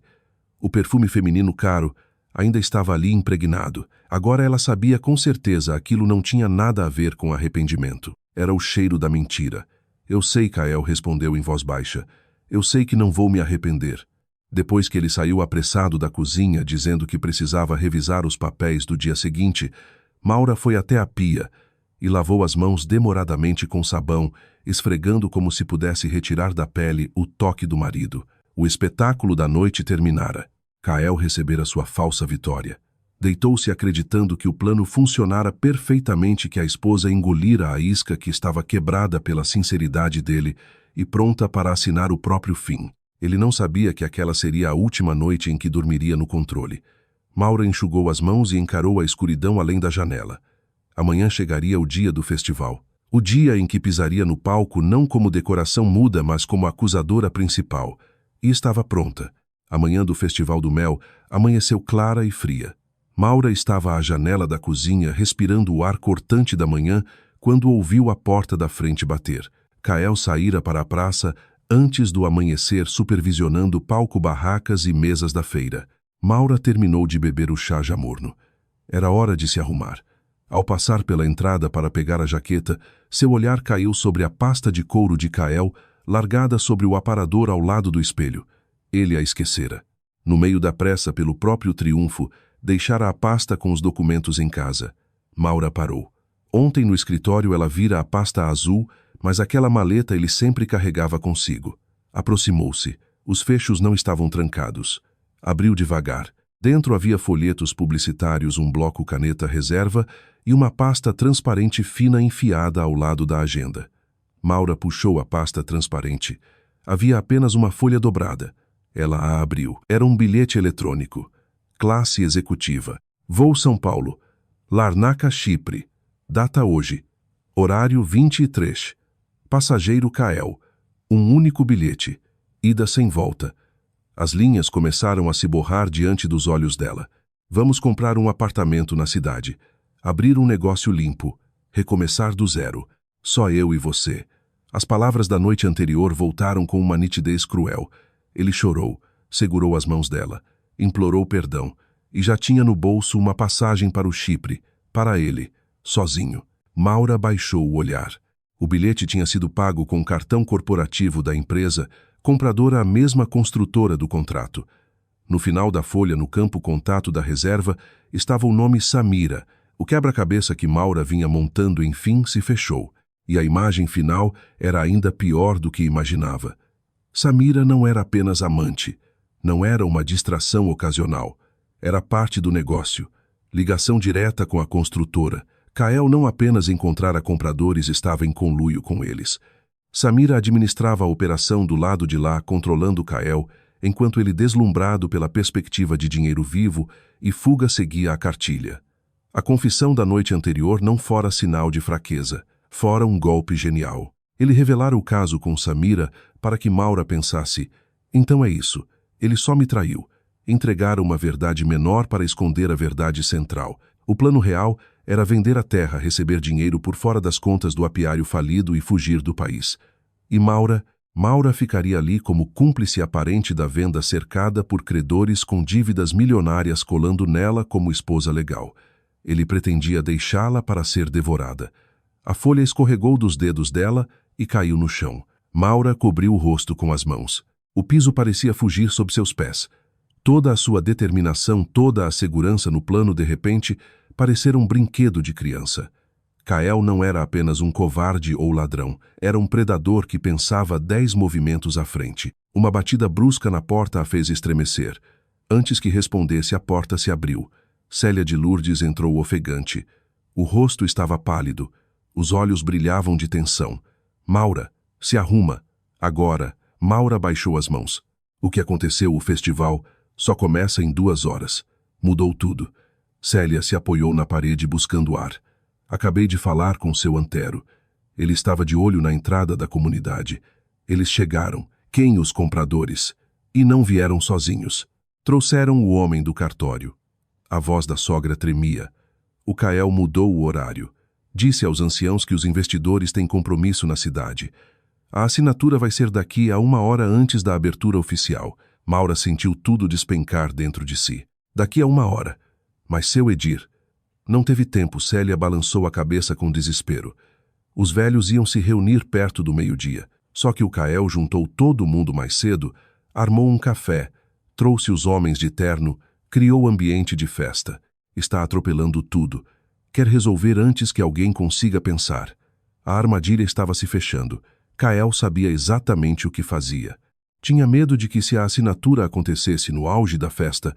[SPEAKER 1] O perfume feminino caro ainda estava ali impregnado. Agora ela sabia com certeza aquilo não tinha nada a ver com arrependimento. Era o cheiro da mentira. Eu sei, Kael respondeu em voz baixa. Eu sei que não vou me arrepender. Depois que ele saiu apressado da cozinha, dizendo que precisava revisar os papéis do dia seguinte, Maura foi até a pia e lavou as mãos demoradamente com sabão, esfregando como se pudesse retirar da pele o toque do marido. O espetáculo da noite terminara. Kael recebera sua falsa vitória. Deitou-se acreditando que o plano funcionara perfeitamente, que a esposa engolira a isca que estava quebrada pela sinceridade dele e pronta para assinar o próprio fim. Ele não sabia que aquela seria a última noite em que dormiria no controle. Maura enxugou as mãos e encarou a escuridão além da janela. Amanhã chegaria o dia do festival. O dia em que pisaria no palco não como decoração muda, mas como acusadora principal. E estava pronta. A manhã do Festival do Mel amanheceu clara e fria. Maura estava à janela da cozinha, respirando o ar cortante da manhã, quando ouviu a porta da frente bater. Kael saíra para a praça antes do amanhecer, supervisionando palco, barracas e mesas da feira. Maura terminou de beber o chá já morno. Era hora de se arrumar. Ao passar pela entrada para pegar a jaqueta, seu olhar caiu sobre a pasta de couro de Kael, largada sobre o aparador ao lado do espelho. Ele a esquecera. No meio da pressa pelo próprio triunfo, deixara a pasta com os documentos em casa. Maura parou. Ontem no escritório ela vira a pasta azul, mas aquela maleta ele sempre carregava consigo. Aproximou-se. Os fechos não estavam trancados. Abriu devagar. Dentro havia folhetos publicitários, um bloco caneta reserva e uma pasta transparente fina enfiada ao lado da agenda. Maura puxou a pasta transparente. Havia apenas uma folha dobrada. Ela a abriu. Era um bilhete eletrônico. Classe executiva. Voo São Paulo. Larnaca, Chipre. Data hoje. Horário 23. Passageiro Kael. Um único bilhete. Ida sem volta. As linhas começaram a se borrar diante dos olhos dela. Vamos comprar um apartamento na cidade. Abrir um negócio limpo. Recomeçar do zero. Só eu e você. As palavras da noite anterior voltaram com uma nitidez cruel. Ele chorou, segurou as mãos dela, implorou perdão, e já tinha no bolso uma passagem para o Chipre, para ele, sozinho. Maura baixou o olhar. O bilhete tinha sido pago com o cartão corporativo da empresa, compradora a mesma construtora do contrato. No final da folha, no campo contato da reserva, estava o nome Samira. O quebra-cabeça que Maura vinha montando enfim se fechou, e a imagem final era ainda pior do que imaginava. Samira não era apenas amante, não era uma distração ocasional, era parte do negócio, ligação direta com a construtora. Kael não apenas encontrara compradores, estava em conluio com eles. Samira administrava a operação do lado de lá, controlando Kael, enquanto ele, deslumbrado pela perspectiva de dinheiro vivo e fuga, seguia a cartilha. A confissão da noite anterior não fora sinal de fraqueza, fora um golpe genial. Ele revelara o caso com Samira para que Maura pensasse, então é isso, ele só me traiu. Entregara uma verdade menor para esconder a verdade central. O plano real era vender a terra, receber dinheiro por fora das contas do apiário falido e fugir do país. E Maura ficaria ali como cúmplice aparente da venda, cercada por credores com dívidas milionárias colando nela como esposa legal. Ele pretendia deixá-la para ser devorada. A folha escorregou dos dedos dela e caiu no chão. Maura cobriu o rosto com as mãos. O piso parecia fugir sob seus pés. Toda a sua determinação, toda a segurança no plano, de repente, pareceram um brinquedo de criança. Kael não era apenas um covarde ou ladrão, era um predador que pensava 10 movimentos à frente. Uma batida brusca na porta a fez estremecer. Antes que respondesse, a porta se abriu. Célia de Lourdes entrou ofegante. O rosto estava pálido. Os olhos brilhavam de tensão. Maura, se arruma. Agora. Maura baixou as mãos. O que aconteceu? O festival só começa em 2 horas. Mudou tudo. Célia se apoiou na parede buscando ar. Acabei de falar com seu Antero. Ele estava de olho na entrada da comunidade. Eles chegaram. Quem? Os compradores. E não vieram sozinhos. Trouxeram o homem do cartório. A voz da sogra tremia. O Kael mudou o horário. Disse aos anciãos que os investidores têm compromisso na cidade. A assinatura vai ser daqui a 1 hora antes da abertura oficial. Maura sentiu tudo despencar dentro de si. Daqui a 1 hora. Mas seu Edir... Não teve tempo, Célia balançou a cabeça com desespero. Os velhos iam se reunir perto do meio-dia. Só que o Kael juntou todo mundo mais cedo, armou um café, trouxe os homens de terno, criou ambiente de festa. Está atropelando tudo. Quer resolver antes que alguém consiga pensar. A armadilha estava se fechando. Kael sabia exatamente o que fazia. Tinha medo de que, se a assinatura acontecesse no auge da festa,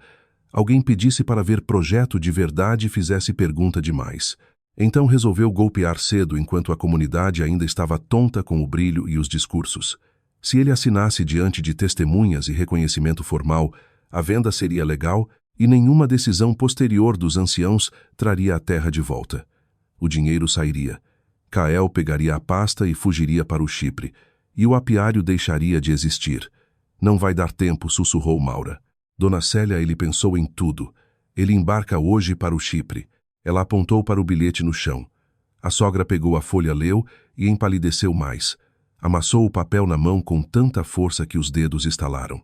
[SPEAKER 1] alguém pedisse para ver projeto de verdade e fizesse pergunta demais. Então resolveu golpear cedo enquanto a comunidade ainda estava tonta com o brilho e os discursos. Se ele assinasse diante de testemunhas e reconhecimento formal, a venda seria legal e nenhuma decisão posterior dos anciãos traria a terra de volta. O dinheiro sairia. Kael pegaria a pasta e fugiria para o Chipre, e o apiário deixaria de existir. Não vai dar tempo, sussurrou Maura. Dona Célia, ele pensou em tudo. Ele embarca hoje para o Chipre. Ela apontou para o bilhete no chão. A sogra pegou a folha, leu e empalideceu mais. Amassou o papel na mão com tanta força que os dedos estalaram.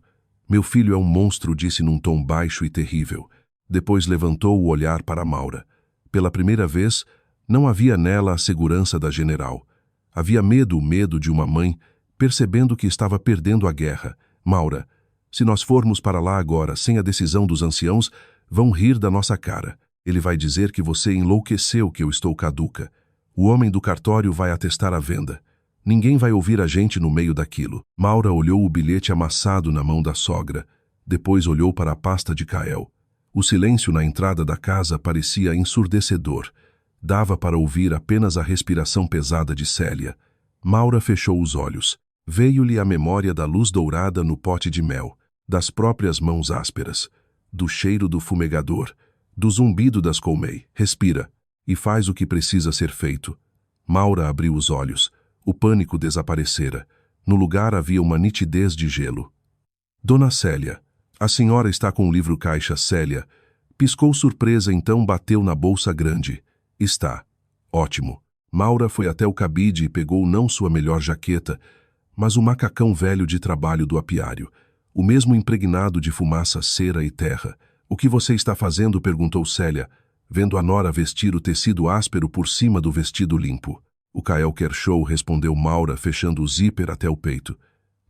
[SPEAKER 1] Meu filho é um monstro, disse num tom baixo e terrível. Depois levantou o olhar para Maura. Pela primeira vez, não havia nela a segurança da general. Havia medo, o medo de uma mãe, percebendo que estava perdendo a guerra. Maura, se nós formos para lá agora, sem a decisão dos anciãos, vão rir da nossa cara. Ele vai dizer que você enlouqueceu, que eu estou caduca. O homem do cartório vai atestar a venda. Ninguém vai ouvir a gente no meio daquilo. Maura olhou o bilhete amassado na mão da sogra. Depois olhou para a pasta de Kael. O silêncio na entrada da casa parecia ensurdecedor. Dava para ouvir apenas a respiração pesada de Célia. Maura fechou os olhos. Veio-lhe a memória da luz dourada no pote de mel, das próprias mãos ásperas, do cheiro do fumegador, do zumbido das colmeias. Respira e faz o que precisa ser feito. Maura abriu os olhos. O pânico desaparecera. No lugar havia uma nitidez de gelo. Dona Célia, a senhora está com o livro caixa. Célia piscou surpresa, então bateu na bolsa grande. Está. Ótimo. Maura foi até o cabide e pegou não sua melhor jaqueta, mas o macacão velho de trabalho do apiário, o mesmo impregnado de fumaça, cera e terra. O que você está fazendo? Perguntou Célia, vendo a nora vestir o tecido áspero por cima do vestido limpo. O Kael quer show, respondeu Maura, fechando o zíper até o peito.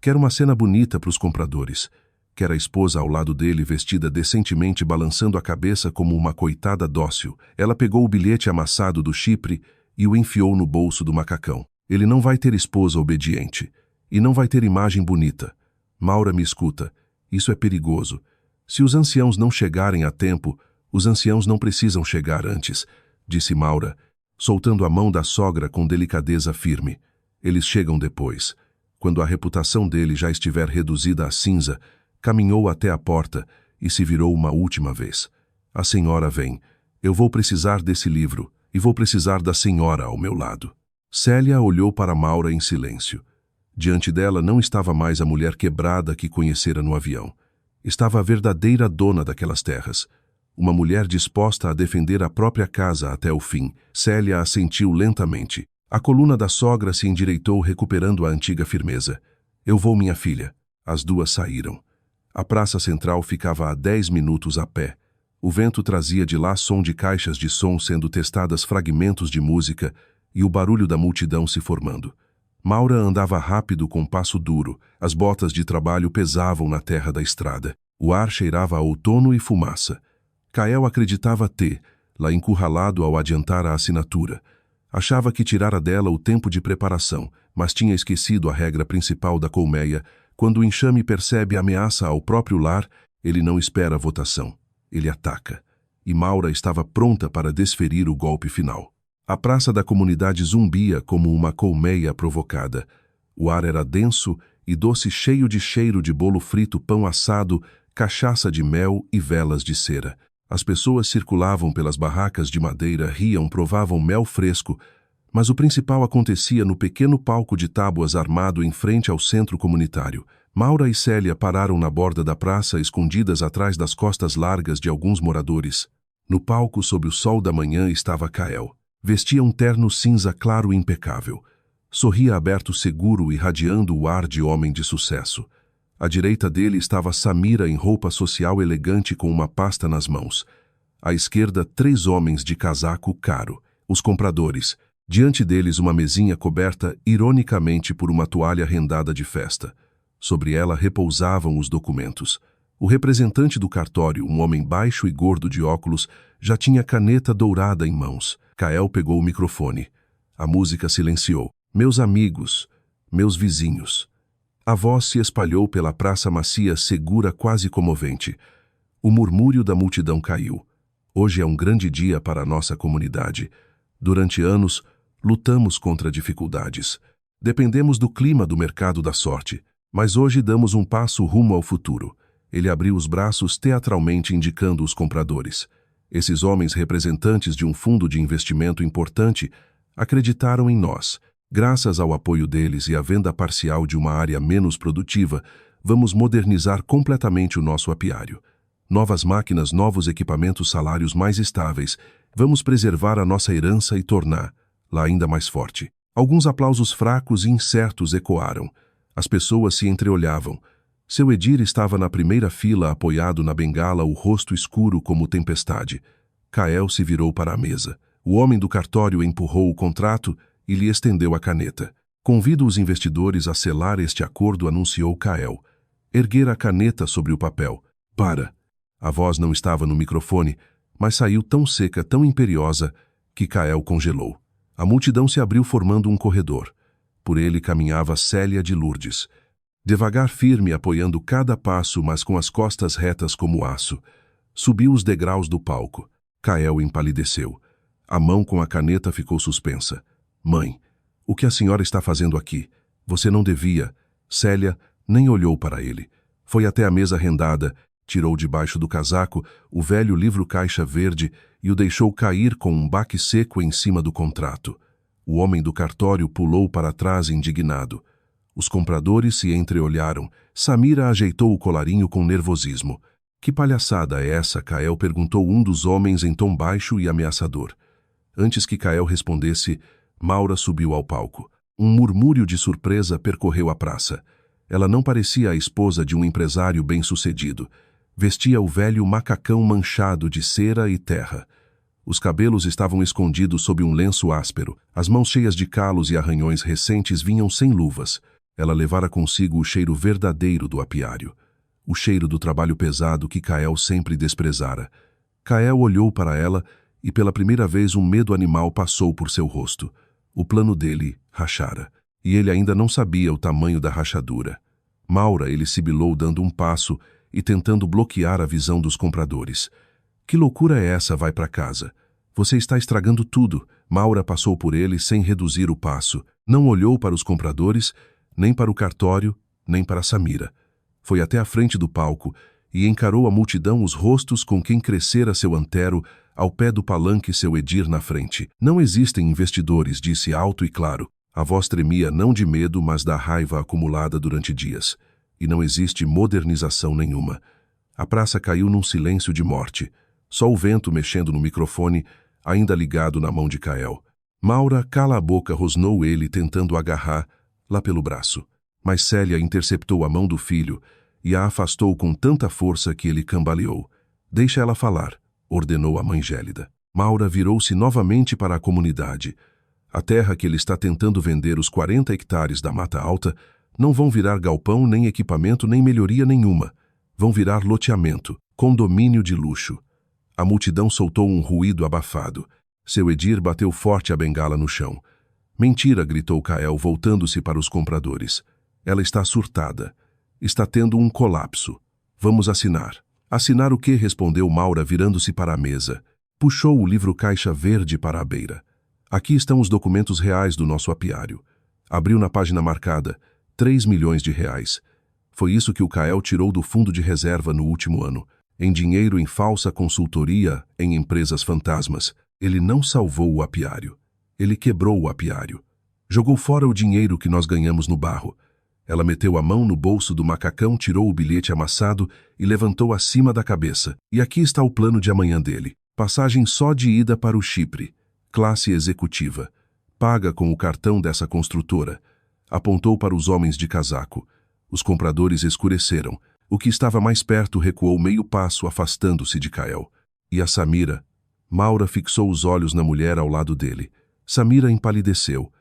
[SPEAKER 1] Quer uma cena bonita para os compradores. Quer a esposa ao lado dele, vestida decentemente, balançando a cabeça como uma coitada dócil. Ela pegou o bilhete amassado do Chipre e o enfiou no bolso do macacão. Ele não vai ter esposa obediente. E não vai ter imagem bonita. Maura, me escuta. Isso é perigoso. Se os anciãos não chegarem a tempo, os anciãos não precisam chegar antes, disse Maura, soltando a mão da sogra com delicadeza firme. Eles chegam depois. Quando a reputação dele já estiver reduzida a cinza, caminhou até a porta e se virou uma última vez. A senhora vem. Eu vou precisar desse livro e vou precisar da senhora ao meu lado. Célia olhou para Maura em silêncio. Diante dela não estava mais a mulher quebrada que conhecera no avião. Estava a verdadeira dona daquelas terras. Uma mulher disposta a defender a própria casa até o fim. Célia assentiu lentamente. A coluna da sogra se endireitou, recuperando a antiga firmeza. Eu vou, minha filha. As duas saíram. A praça central ficava a 10 minutos a pé. O vento trazia de lá som de caixas de som sendo testadas, fragmentos de música e o barulho da multidão se formando. Maura andava rápido com passo duro. As botas de trabalho pesavam na terra da estrada. O ar cheirava a outono e fumaça. Kael acreditava tê-la encurralado ao adiantar a assinatura. Achava que tirara dela o tempo de preparação, mas tinha esquecido a regra principal da colmeia. Quando o enxame percebe ameaça ao próprio lar, ele não espera a votação. Ele ataca. E Maura estava pronta para desferir o golpe final. A praça da comunidade zumbia como uma colmeia provocada. O ar era denso e doce, cheio de cheiro de bolo frito, pão assado, cachaça de mel e velas de cera. As pessoas circulavam pelas barracas de madeira, riam, provavam mel fresco, mas o principal acontecia no pequeno palco de tábuas armado em frente ao centro comunitário. Maura e Célia pararam na borda da praça, escondidas atrás das costas largas de alguns moradores. No palco, sob o sol da manhã, estava Kael. Vestia um terno cinza claro e impecável. Sorria aberto, seguro, irradiando o ar de homem de sucesso. À direita dele estava Samira em roupa social elegante com uma pasta nas mãos. À esquerda, 3 homens de casaco caro, os compradores. Diante deles, uma mesinha coberta ironicamente por uma toalha rendada de festa. Sobre ela repousavam os documentos. O representante do cartório, um homem baixo e gordo de óculos, já tinha caneta dourada em mãos. Kael pegou o microfone. A música silenciou. Meus amigos, meus vizinhos. A voz se espalhou pela praça macia, segura, quase comovente. O murmúrio da multidão caiu. Hoje é um grande dia para a nossa comunidade. Durante anos, lutamos contra dificuldades. Dependemos do clima do mercado da sorte. Mas hoje damos um passo rumo ao futuro. Ele abriu os braços teatralmente, indicando os compradores. Esses homens, representantes de um fundo de investimento importante, acreditaram em nós. Graças ao apoio deles e à venda parcial de uma área menos produtiva, vamos modernizar completamente o nosso apiário. Novas máquinas, novos equipamentos, salários mais estáveis. Vamos preservar a nossa herança e torná-la ainda mais forte. Alguns aplausos fracos e incertos ecoaram. As pessoas se entreolhavam. Seu Edir estava na primeira fila, apoiado na bengala, o rosto escuro como tempestade. Kael se virou para a mesa. O homem do cartório empurrou o contrato e lhe estendeu a caneta. Convido os investidores a selar este acordo, anunciou Kael. Erguer a caneta sobre o papel. Para. A voz não estava no microfone, mas saiu tão seca, tão imperiosa, que Kael congelou. A multidão se abriu formando um corredor. Por ele caminhava Célia de Lourdes. Devagar, firme, apoiando cada passo, mas com as costas retas como aço. Subiu os degraus do palco. Kael empalideceu. A mão com a caneta ficou suspensa. Mãe, o que a senhora está fazendo aqui? Você não devia. Célia nem olhou para ele. Foi até a mesa rendada, tirou debaixo do casaco o velho livro-caixa verde e o deixou cair com um baque seco em cima do contrato. O homem do cartório pulou para trás indignado. Os compradores se entreolharam. Samira ajeitou o colarinho com nervosismo. Que palhaçada é essa? Kael perguntou um dos homens em tom baixo e ameaçador. Antes que Kael respondesse, Maura subiu ao palco. Um murmúrio de surpresa percorreu a praça. Ela não parecia a esposa de um empresário bem-sucedido. Vestia o velho macacão manchado de cera e terra. Os cabelos estavam escondidos sob um lenço áspero. As mãos cheias de calos e arranhões recentes vinham sem luvas. Ela levara consigo o cheiro verdadeiro do apiário. O cheiro do trabalho pesado que Kael sempre desprezara. Kael olhou para ela e pela primeira vez um medo animal passou por seu rosto. O plano dele rachara. E ele ainda não sabia o tamanho da rachadura. Maura, ele sibilou dando um passo e tentando bloquear a visão dos compradores. Que loucura é essa? Vai para casa. Você está estragando tudo. Maura passou por ele sem reduzir o passo. Não olhou para os compradores, nem para o cartório, nem para Samira. Foi até a frente do palco e encarou a multidão, os rostos com quem crescera seu antero, ao pé do palanque seu Edir na frente. Não existem investidores, disse alto e claro. A voz tremia não de medo, mas da raiva acumulada durante dias. E não existe modernização nenhuma. A praça caiu num silêncio de morte. Só o vento mexendo no microfone, ainda ligado na mão de Kael. Maura, cala a boca, rosnou ele, tentando agarrar lá pelo braço. Mas Célia interceptou a mão do filho e a afastou com tanta força que ele cambaleou. Deixa ela falar, ordenou a mãe gélida. Maura virou-se novamente para a comunidade. A terra que ele está tentando vender, os 40 hectares da Mata Alta, não vão virar galpão, nem equipamento, nem melhoria nenhuma. Vão virar loteamento, condomínio de luxo. A multidão soltou um ruído abafado. Seu Edir bateu forte a bengala no chão. Mentira, gritou Kael, voltando-se para os compradores. Ela está surtada. Está tendo um colapso. Vamos assinar. Assinar o quê? Respondeu Maura, virando-se para a mesa. Puxou o livro caixa verde para a beira. Aqui estão os documentos reais do nosso apiário. Abriu na página marcada. 3 milhões de reais. Foi isso que o Kael tirou do fundo de reserva no último ano. Em dinheiro, em falsa consultoria, em empresas fantasmas. Ele não salvou o apiário. Ele quebrou o apiário. Jogou fora o dinheiro que nós ganhamos no barro. Ela meteu a mão no bolso do macacão, tirou o bilhete amassado e levantou acima da cabeça. E aqui está o plano de amanhã dele. Passagem só de ida para o Chipre. Classe executiva. Paga com o cartão dessa construtora. Apontou para os homens de casaco. Os compradores escureceram. O que estava mais perto recuou meio passo, afastando-se de Kael. E a Samira? Maura fixou os olhos na mulher ao lado dele. Samira empalideceu.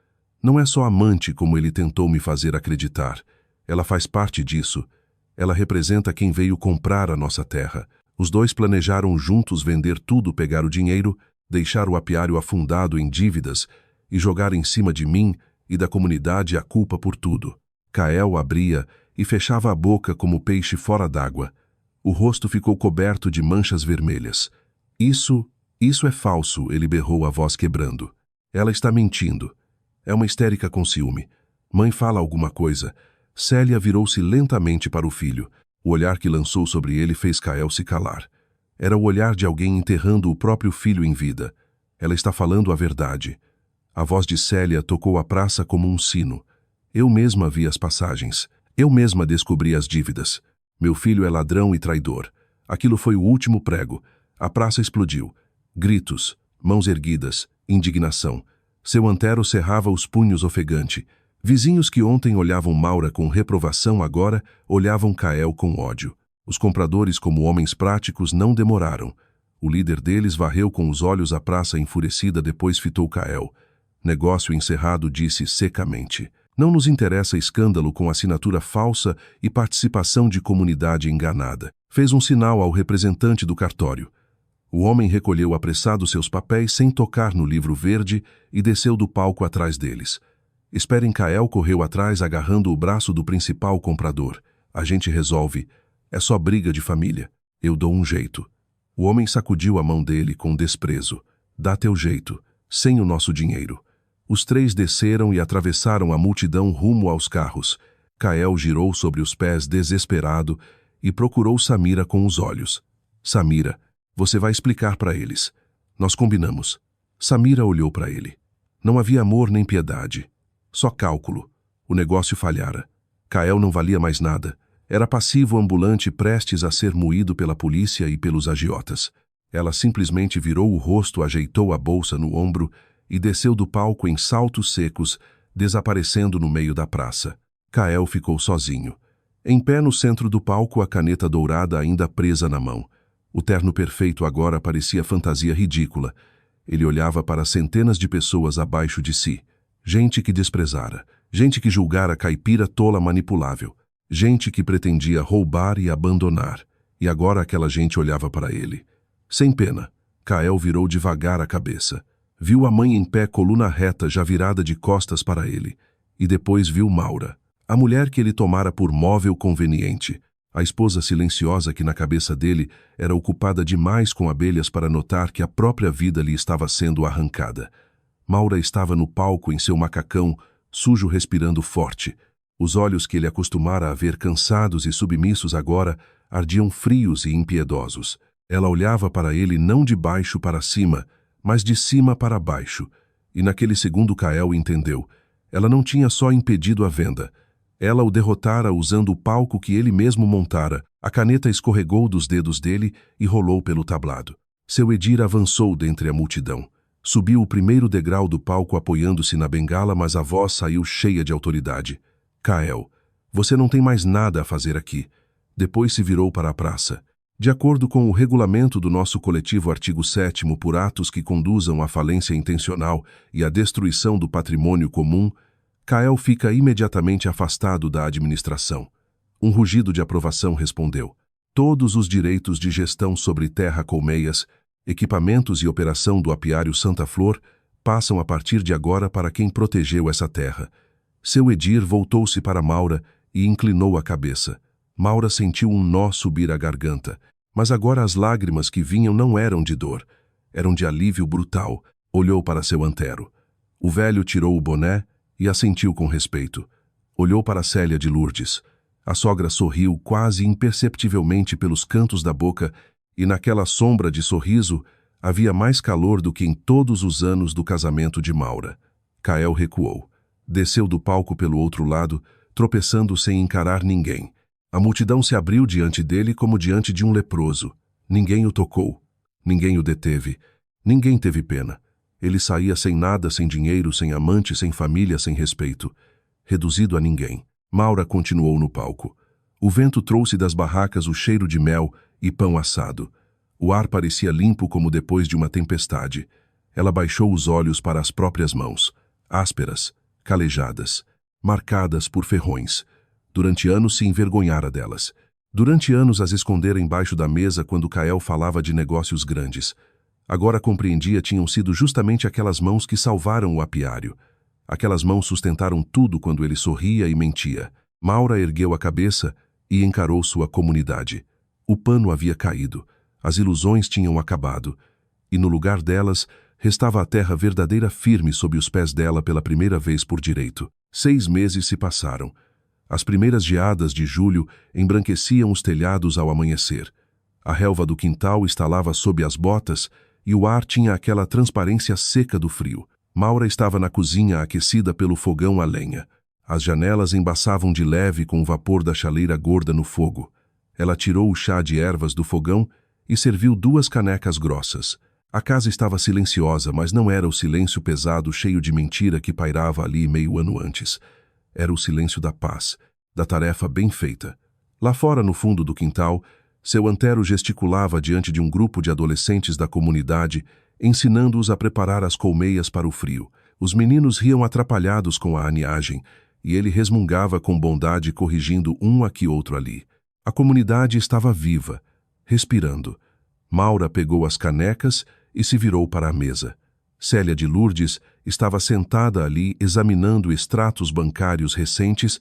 [SPEAKER 1] Não é só amante como ele tentou me fazer acreditar. Ela faz parte disso. Ela representa quem veio comprar a nossa terra. Os dois planejaram juntos vender tudo, pegar o dinheiro, deixar o apiário afundado em dívidas e jogar em cima de mim e da comunidade a culpa por tudo. Kael abria e fechava a boca como peixe fora d'água. O rosto ficou coberto de manchas vermelhas. Isso é falso, ele berrou, a voz quebrando. Ela está mentindo. É uma histérica com ciúme. Mãe fala alguma coisa. Célia virou-se lentamente para o filho. O olhar que lançou sobre ele fez Kael se calar. Era o olhar de alguém enterrando o próprio filho em vida. Ela está falando a verdade. A voz de Célia tocou a praça como um sino. Eu mesma vi as passagens. Eu mesma descobri as dívidas. Meu filho é ladrão e traidor. Aquilo foi o último prego. A praça explodiu. Gritos, mãos erguidas, indignação. Seu antero cerrava os punhos ofegante. Vizinhos que ontem olhavam Maura com reprovação agora olhavam Kael com ódio. Os compradores, como homens práticos, não demoraram. O líder deles varreu com os olhos a praça enfurecida, depois fitou Kael. Negócio encerrado, disse secamente. Não nos interessa escândalo com assinatura falsa e participação de comunidade enganada. Fez um sinal ao representante do cartório. O homem recolheu apressado seus papéis sem tocar no livro verde e desceu do palco atrás deles. Esperem, Kael correu atrás agarrando o braço do principal comprador. A gente resolve. É só briga de família. Eu dou um jeito. O homem sacudiu a mão dele com desprezo. Dá teu jeito, sem o nosso dinheiro. Os três desceram e atravessaram a multidão rumo aos carros. Kael girou sobre os pés desesperado e procurou Samira com os olhos. Samira, você vai explicar para eles. Nós combinamos. Samira olhou para ele. Não havia amor nem piedade. Só cálculo. O negócio falhara. Kael não valia mais nada. Era passivo ambulante prestes a ser moído pela polícia e pelos agiotas. Ela simplesmente virou o rosto, ajeitou a bolsa no ombro e desceu do palco em saltos secos, desaparecendo no meio da praça. Kael ficou sozinho. Em pé no centro do palco, a caneta dourada ainda presa na mão. O terno perfeito agora parecia fantasia ridícula. Ele olhava para centenas de pessoas abaixo de si. Gente que desprezara. Gente que julgara caipira tola manipulável. Gente que pretendia roubar e abandonar. E agora aquela gente olhava para ele. Sem pena, Kael virou devagar a cabeça. Viu a mãe em pé, coluna reta, já virada de costas para ele. E depois viu Maura, a mulher que ele tomara por móvel conveniente. A esposa silenciosa que na cabeça dele era ocupada demais com abelhas para notar que a própria vida lhe estava sendo arrancada. Maura estava no palco em seu macacão, sujo, respirando forte. Os olhos que ele acostumara a ver cansados e submissos agora ardiam frios e impiedosos. Ela olhava para ele não de baixo para cima, mas de cima para baixo. E naquele segundo Kael entendeu. Ela não tinha só impedido a venda. Ela o derrotara usando o palco que ele mesmo montara. A caneta escorregou dos dedos dele e rolou pelo tablado. Seu Edir avançou dentre a multidão. Subiu o primeiro degrau do palco apoiando-se na bengala, mas a voz saiu cheia de autoridade. Kael, você não tem mais nada a fazer aqui. Depois se virou para a praça. De acordo com o regulamento do nosso coletivo artigo 7º, por atos que conduzam à falência intencional e à destruição do patrimônio comum, Kael fica imediatamente afastado da administração. Um rugido de aprovação respondeu. Todos os direitos de gestão sobre terra colmeias, Equipamentos e operação do apiário Santa Flor passam a partir de agora para quem protegeu essa terra. Seu Edir voltou-se para Maura e inclinou a cabeça. Maura sentiu um nó subir a garganta, mas agora as lágrimas que vinham não eram de dor, eram de alívio brutal. Olhou para seu antero. O velho tirou o boné e assentiu com respeito. Olhou para Célia de Lourdes. A sogra sorriu quase imperceptivelmente pelos cantos da boca e naquela sombra de sorriso havia mais calor do que em todos os anos do casamento de Maura. Kael recuou. Desceu do palco pelo outro lado, tropeçando sem encarar ninguém. A multidão se abriu diante dele como diante de um leproso. Ninguém o tocou. Ninguém o deteve. Ninguém teve pena. Ele saía sem nada, sem dinheiro, sem amante, sem família, sem respeito. Reduzido a ninguém. Maura continuou no palco. O vento trouxe das barracas o cheiro de mel e pão assado. O ar parecia limpo como depois de uma tempestade. Ela baixou os olhos para as próprias mãos, ásperas, calejadas, marcadas por ferrões. Durante anos se envergonhara delas. Durante anos as escondera embaixo da mesa quando Kael falava de negócios grandes. Agora compreendia tinham sido justamente aquelas mãos que salvaram o apiário. Aquelas mãos sustentaram tudo quando ele sorria e mentia. Maura ergueu a cabeça e encarou sua comunidade. O pano havia caído, as ilusões tinham acabado, e no lugar delas restava a terra verdadeira firme sob os pés dela pela primeira vez por direito. 6 meses se passaram. As primeiras geadas de julho embranqueciam os telhados ao amanhecer. A relva do quintal estalava sob as botas e o ar tinha aquela transparência seca do frio. Maura estava na cozinha aquecida pelo fogão a lenha. As janelas embaçavam de leve com o vapor da chaleira gorda no fogo. Ela tirou o chá de ervas do fogão e serviu 2 canecas grossas. A casa estava silenciosa, mas não era o silêncio pesado cheio de mentira que pairava ali meio ano antes. Era o silêncio da paz, da tarefa bem feita. Lá fora, no fundo do quintal, seu antero gesticulava diante de um grupo de adolescentes da comunidade, ensinando-os a preparar as colmeias para o frio. Os meninos riam atrapalhados com a aniagem, e ele resmungava com bondade, corrigindo um aqui outro ali. A comunidade estava viva, respirando. Maura pegou as canecas e se virou para a mesa. Célia de Lourdes estava sentada ali examinando extratos bancários recentes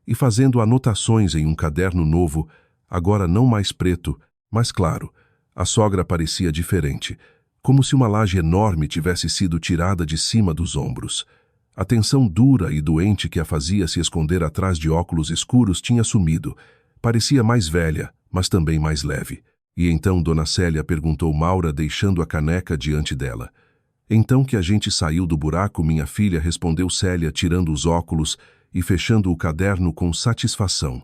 [SPEAKER 1] e fazendo anotações em um caderno novo, agora não mais preto, mas claro. A sogra parecia diferente, como se uma laje enorme tivesse sido tirada de cima dos ombros. A tensão dura e doente que a fazia se esconder atrás de óculos escuros tinha sumido. Parecia mais velha, mas também mais leve. E então Dona Célia perguntou Maura, deixando a caneca diante dela. Então que a gente saiu do buraco, minha filha, respondeu Célia, tirando os óculos e fechando o caderno com satisfação.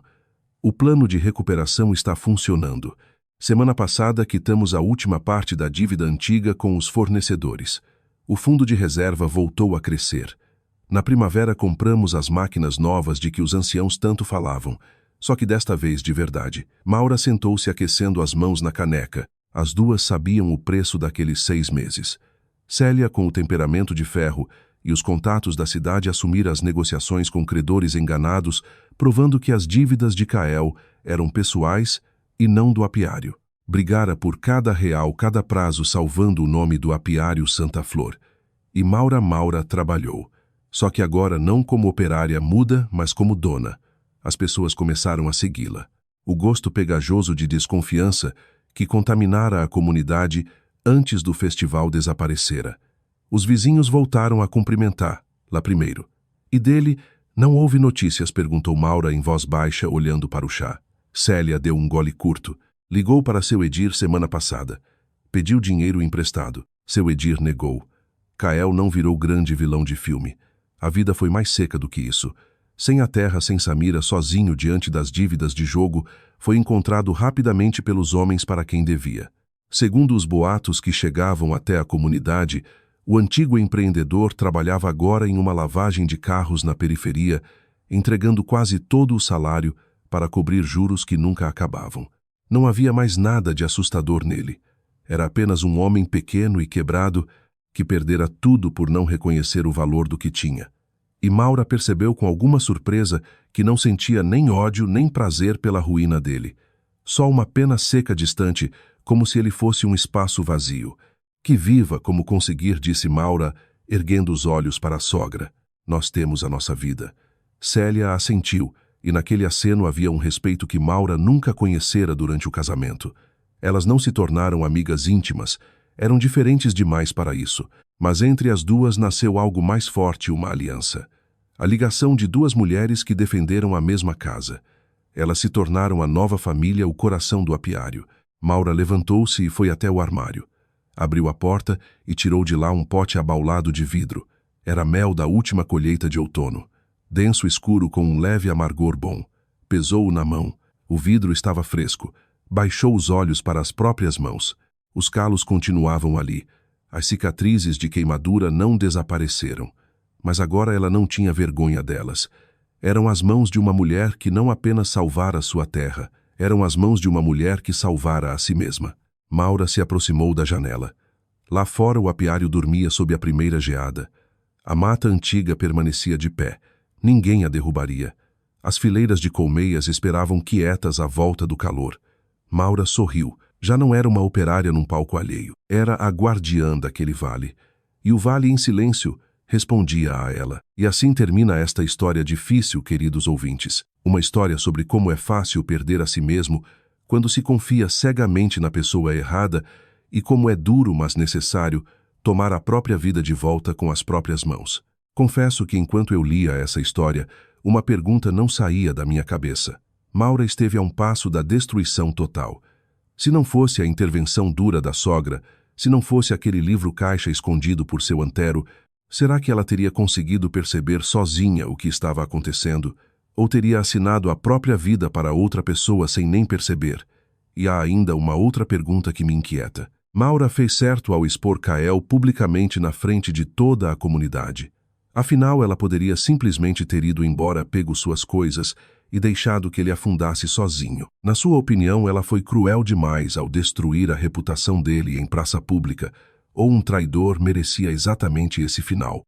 [SPEAKER 1] O plano de recuperação está funcionando. Semana passada quitamos a última parte da dívida antiga com os fornecedores. O fundo de reserva voltou a crescer. Na primavera compramos as máquinas novas de que os anciãos tanto falavam, só que desta vez de verdade. Maura sentou-se aquecendo as mãos na caneca. As duas sabiam o preço daqueles 6 meses. Célia, com o temperamento de ferro e os contatos da cidade, assumira as negociações com credores enganados, provando que as dívidas de Kael eram pessoais e não do apiário. Brigara por cada real, cada prazo, salvando o nome do apiário Santa Flor. E Maura trabalhou. Só que agora não como operária muda, mas como dona. As pessoas começaram a segui-la. O gosto pegajoso de desconfiança que contaminara a comunidade antes do festival desaparecera. Os vizinhos voltaram a cumprimentar, lá primeiro. E dele não houve notícias, perguntou Maura em voz baixa, olhando para o chá. Célia deu um gole curto. Ligou para seu Edir semana passada. Pediu dinheiro emprestado. Seu Edir negou. Kael não virou grande vilão de filme. A vida foi mais seca do que isso. Sem a terra, sem Samira, sozinho diante das dívidas de jogo, foi encontrado rapidamente pelos homens para quem devia. Segundo os boatos que chegavam até a comunidade, o antigo empreendedor trabalhava agora em uma lavagem de carros na periferia, entregando quase todo o salário para cobrir juros que nunca acabavam. Não havia mais nada de assustador nele. Era apenas um homem pequeno e quebrado que perdera tudo por não reconhecer o valor do que tinha. E Maura percebeu com alguma surpresa que não sentia nem ódio nem prazer pela ruína dele. Só uma pena seca distante, como se ele fosse um espaço vazio. Que viva como conseguir, disse Maura, erguendo os olhos para a sogra. Nós temos a nossa vida. Célia assentiu, e naquele aceno havia um respeito que Maura nunca conhecera durante o casamento. Elas não se tornaram amigas íntimas, eram diferentes demais para isso, mas entre as duas nasceu algo mais forte, uma aliança. A ligação de duas mulheres que defenderam a mesma casa. Elas se tornaram a nova família, o coração do apiário. Maura levantou-se e foi até o armário. Abriu a porta e tirou de lá um pote abaulado de vidro. Era mel da última colheita de outono. Denso escuro com um leve amargor bom. Pesou-o na mão. O vidro estava fresco. Baixou os olhos para as próprias mãos. Os calos continuavam ali. As cicatrizes de queimadura não desapareceram. Mas agora ela não tinha vergonha delas. Eram as mãos de uma mulher que não apenas salvara sua terra, eram as mãos de uma mulher que salvara a si mesma. Maura se aproximou da janela. Lá fora o apiário dormia sob a primeira geada. A mata antiga permanecia de pé. Ninguém a derrubaria. As fileiras de colmeias esperavam quietas à volta do calor. Maura sorriu. Já não era uma operária num palco alheio. Era a guardiã daquele vale. E o vale em silêncio respondia a ela. E assim termina esta história difícil, queridos ouvintes. Uma história sobre como é fácil perder a si mesmo quando se confia cegamente na pessoa errada e como é duro, mas necessário, tomar a própria vida de volta com as próprias mãos. Confesso que enquanto eu lia essa história, uma pergunta não saía da minha cabeça. Maura esteve a um passo da destruição total. Se não fosse a intervenção dura da sogra, se não fosse aquele livro-caixa escondido por seu antero, será que ela teria conseguido perceber sozinha o que estava acontecendo? Ou teria assinado a própria vida para outra pessoa sem nem perceber? E há ainda uma outra pergunta que me inquieta. Maura fez certo ao expor Kael publicamente na frente de toda a comunidade. Afinal, ela poderia simplesmente ter ido embora, pego suas coisas e deixado que ele afundasse sozinho. Na sua opinião, ela foi cruel demais ao destruir a reputação dele em praça pública, ou um traidor merecia exatamente esse final.